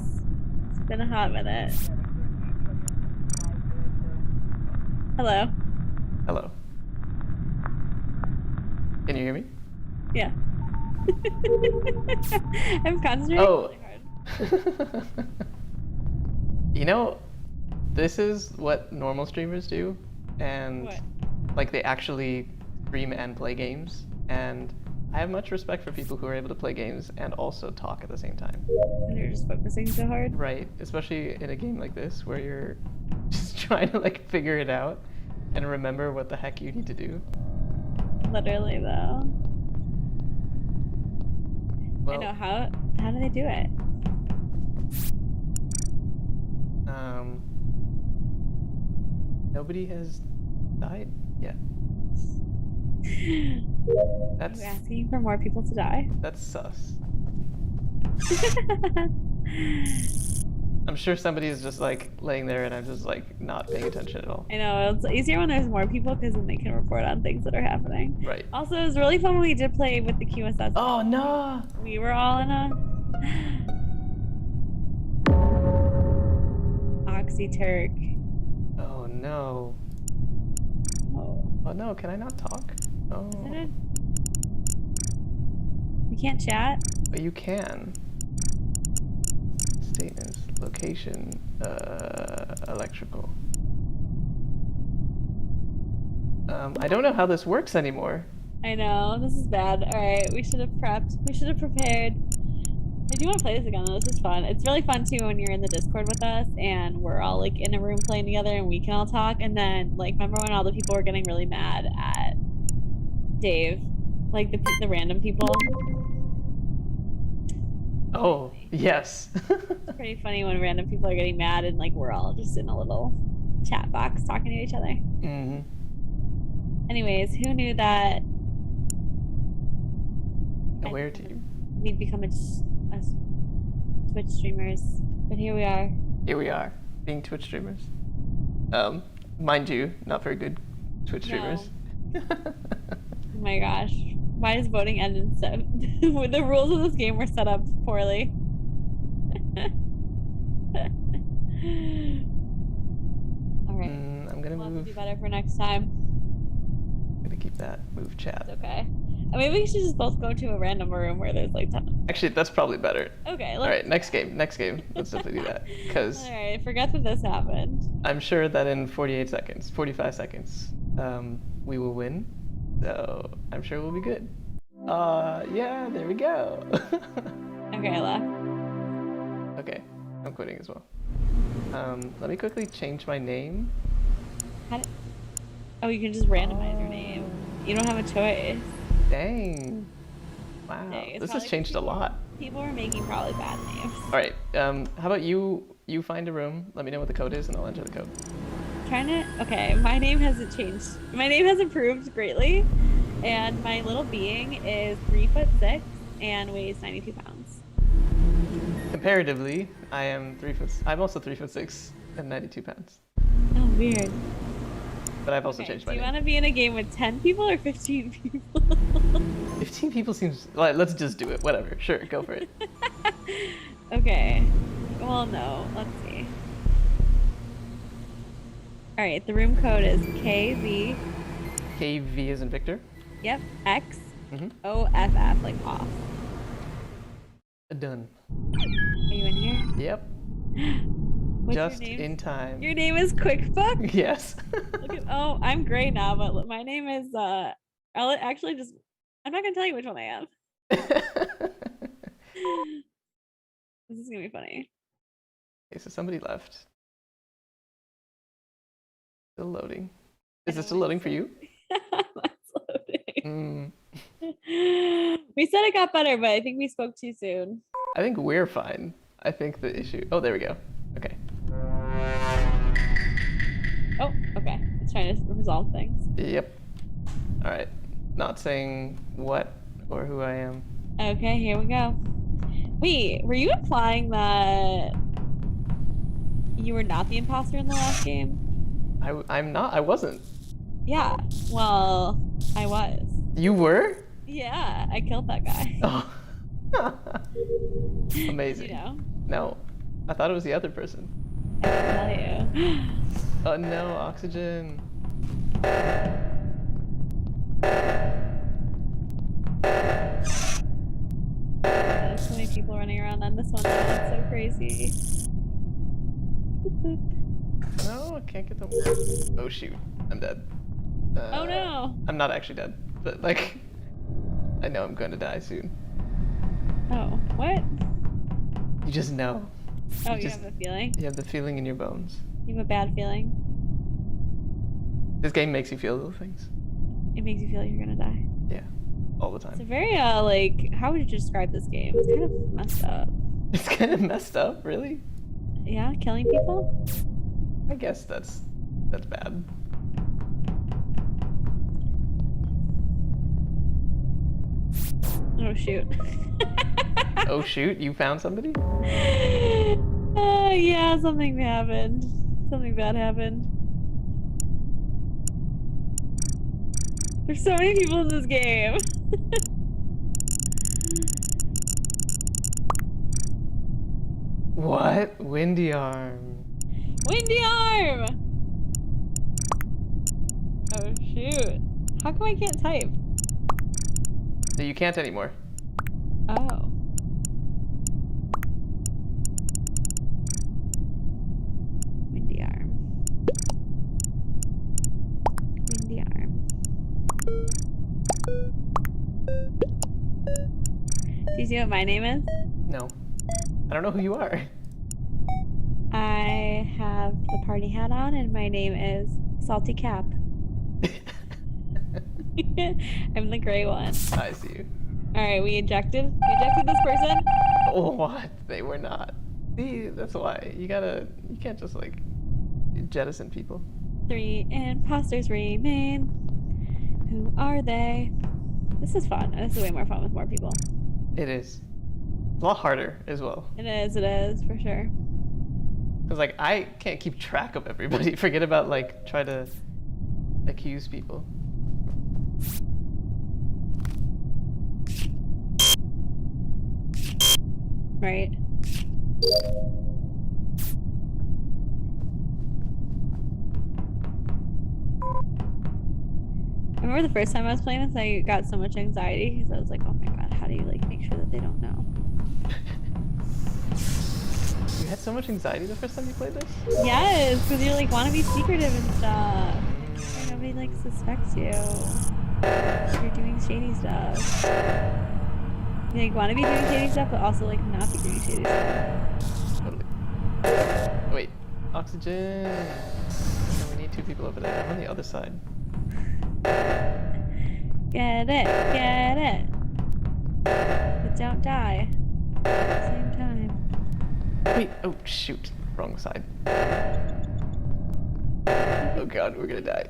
It's been a hot minute. Hello. Hello. Can you hear me? Yeah. I'm concentrating really hard. You know, this is what normal streamers do, and What? like they actually stream and play games, and I have much respect for people who are able to play games and also talk at the same time. And you're just focusing so hard? Right, especially in a game like this where you're just trying to like figure it out and remember what the heck you need to do. Literally, though. Well, I know, how do they do it? Nobody has died yet. That's Are you asking for more people to die? that's sus. I'm sure somebody is just like laying there and I'm just like not paying attention at all. I know, it's easier when there's more people because then they can report on things that are happening. Right. Also, it was really fun when we did play with the QSS. Oh no! We were all in a Oxy Turk. Oh no. Oh, Oh no, can I not talk? Oh. isn't it? You can't chat? But you can. Status, location, electrical. I don't know how this works anymore. I know, this is bad. Alright, we should have prepped. We should have prepared. I do want to play this again though. This is fun. It's really fun too when you're in the Discord with us and we're all like in a room playing together and we can all talk. And then like, remember when all the people were getting really mad at Dave? Like the random people? Oh, yes. It's pretty funny when random people are getting mad and like we're all just in a little chat box talking to each other. Mm-hmm. Anyways, who knew that Where to? we'd become a Twitch streamers? But here we are. Here we are, being Twitch streamers. Mind you, not very good Twitch streamers. Oh my gosh. Why does voting end in the rules of this game were set up poorly. Alright. I'm gonna We'll have to move. do better for next time. I'm gonna keep that move chat. It's okay. Maybe we should just both go to a random room where there's like 10. Actually, that's probably better. Okay, All right, next game. Let's definitely do that. Because Alright, forget that this happened. I'm sure that in 48 seconds, 45 seconds, we will win. So I'm sure we'll be good. Yeah, there we go. Okay, I left. Okay, I'm quitting as well. Let me quickly change my name. Oh, you can just randomize your name. You don't have a choice. Dang. Wow, Dang, it's this has probably changed a lot. People are making probably bad names. All right, how about you find a room, let me know what the code is, and I'll enter the code. Okay, my name hasn't changed. My name has improved greatly, and my little being is 3'6" and weighs 92 pounds. Comparatively, I'm also 3'6" and 92 pounds. Oh, weird. But I've also Okay, changed do my you name. want to be in a game with 10 people or 15 people? 15 people seems like, let's just do it. Whatever. Sure, go for it. Okay. Well, no. Let's see. All right. The room code is KV. Okay, V as in Victor. Yep. X. Mm-hmm. OFF, like off. Done. Are you in here? Yep. What's Just your name? in time. Your name is QuickBook? Yes. Look at, oh, I'm gray now, but my name is I'll actually just I'm not gonna tell you which one I am. This is gonna be funny. Okay, so somebody left. Still loading. Is I it know still what loading it for you? It's loading. We said it got better, but I think we spoke too soon. I think we're fine. I think the issue. Oh, there we go. Okay. Oh, okay. It's trying to resolve things. Yep. All right. Not saying what or who I am. Okay, here we go. Wait, were you implying that you were not the imposter in the last game? I'm not. I wasn't. Yeah. Well, I was. You were? Yeah, I killed that guy. Oh. Amazing. You know? No, I thought it was the other person. I can tell you. Oh no, oxygen. There's so many people running around on this one. It's so crazy. No, I can't get them. Oh shoot, I'm dead. Oh no. I'm not actually dead, but like, I know I'm going to die soon. Oh, what? You just know. Oh, you have a feeling? You have the feeling in your bones. You have a bad feeling? This game makes you feel those things. It makes you feel like you're gonna die. Yeah, all the It's a time. very, like, how would you describe this game? It's kind of messed up. It's kind of messed up, really. Yeah, killing people? I guess that's bad. Oh, shoot. Oh shoot, you found somebody? Yeah, something happened. Something bad happened. There's so many people in this game. What? Windy arm. Windy arm! Oh, shoot. How come I can't type? No, you can't anymore. Oh. Windy arm. Windy arm. Do you see what my name is? No. I don't know who you are. I have the party hat on and my name is Salty Cap. I'm the gray one. I see you. Alright, we ejected this person. Oh, what? They were not. See, that's why. You can't just like jettison people. 3 imposters remain. Who are they? This is fun. This is way more fun with more people. It is. It's a lot harder as well. It is, for sure. Because like I can't keep track of everybody. Forget about like try to accuse people. Right. I remember the first time I was playing this, I got so much anxiety because I was like, oh my god, how do you like make sure that they don't know? You had so much anxiety the first time you played this? Yes, because you like want to be secretive and stuff. And nobody like suspects you. You're doing shady stuff. You like want to be doing shady stuff, but also like not be doing shady stuff. Totally. Wait, oxygen. No, we need 2 people over there. I'm on the other side. Get it. But don't die. At the same time. Wait, oh shoot, wrong side. Oh god, we're gonna die.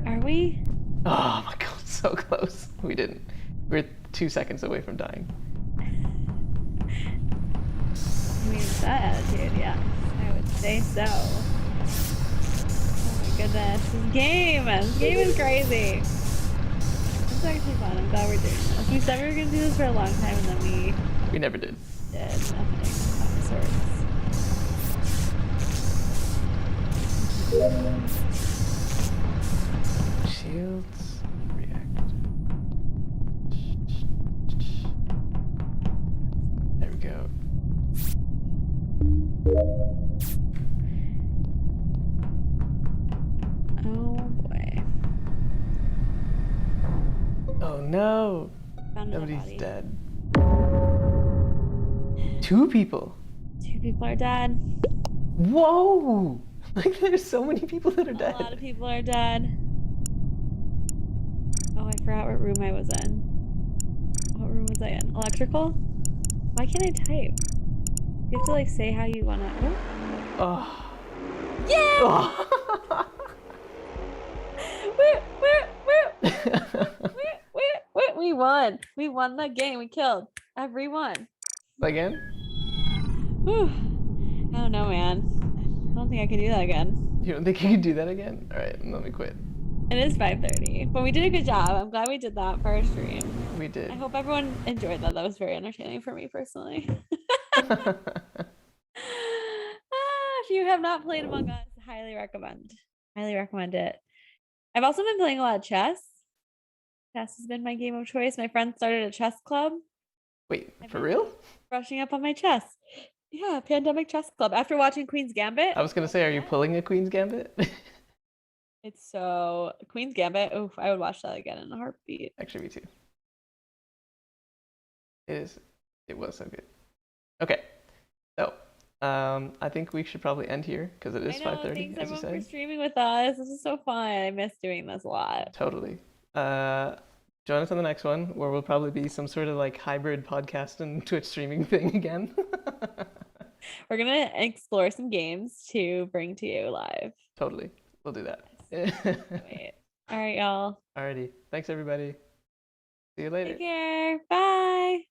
Are we? Oh my god, so close. We didn't. We're 2 seconds away from dying. I mean, with that attitude, yeah. I would say so. Oh my goodness. This game is crazy. It's actually fun. I'm glad we're doing this. We said we were going to do this for a long time, and then We never did. did nothing of the sorts. Oh boy. Oh no. Found a dead Nobody's body. dead. 2 people. 2 people are dead. Whoa! Like there's so many people that are A dead. lot of people are dead. Oh, I forgot what room I was in. What room was I in? Electrical? Why can't I type? You have to like say how you wanna. Oh. Yeah! Oh. We won. We won the game. We killed everyone. Again? Whew. I don't know, man. I don't think I can do that again. You don't think you can do that again? All right, let me quit. It is 5:30, but we did a good job. I'm glad we did that for our stream. We did. I hope everyone enjoyed that. That was very entertaining for me personally. If you have not played Among Us, highly recommend. Highly recommend it. I've also been playing a lot of chess. Chess has been my game of choice. My friend started a chess club. Wait, for real? Brushing up on my chess. Yeah, Pandemic Chess Club. After watching Queen's Gambit. I was gonna say, are you pulling a Queen's Gambit? It's so Queen's Gambit. Oof, I would watch that again in a heartbeat. Actually, me too. It was so good. Okay, so I think we should probably end here because it is 5:30. Thanks as you everyone said. for streaming with us. This is so fun. I miss doing this a lot. Totally. Join us on the next one where we'll probably be some sort of like hybrid podcast and Twitch streaming thing again. We're gonna explore some games to bring to you live. Totally. We'll do that. Wait. All right, y'all. Alrighty. Thanks, everybody. See you later. Take care. Bye.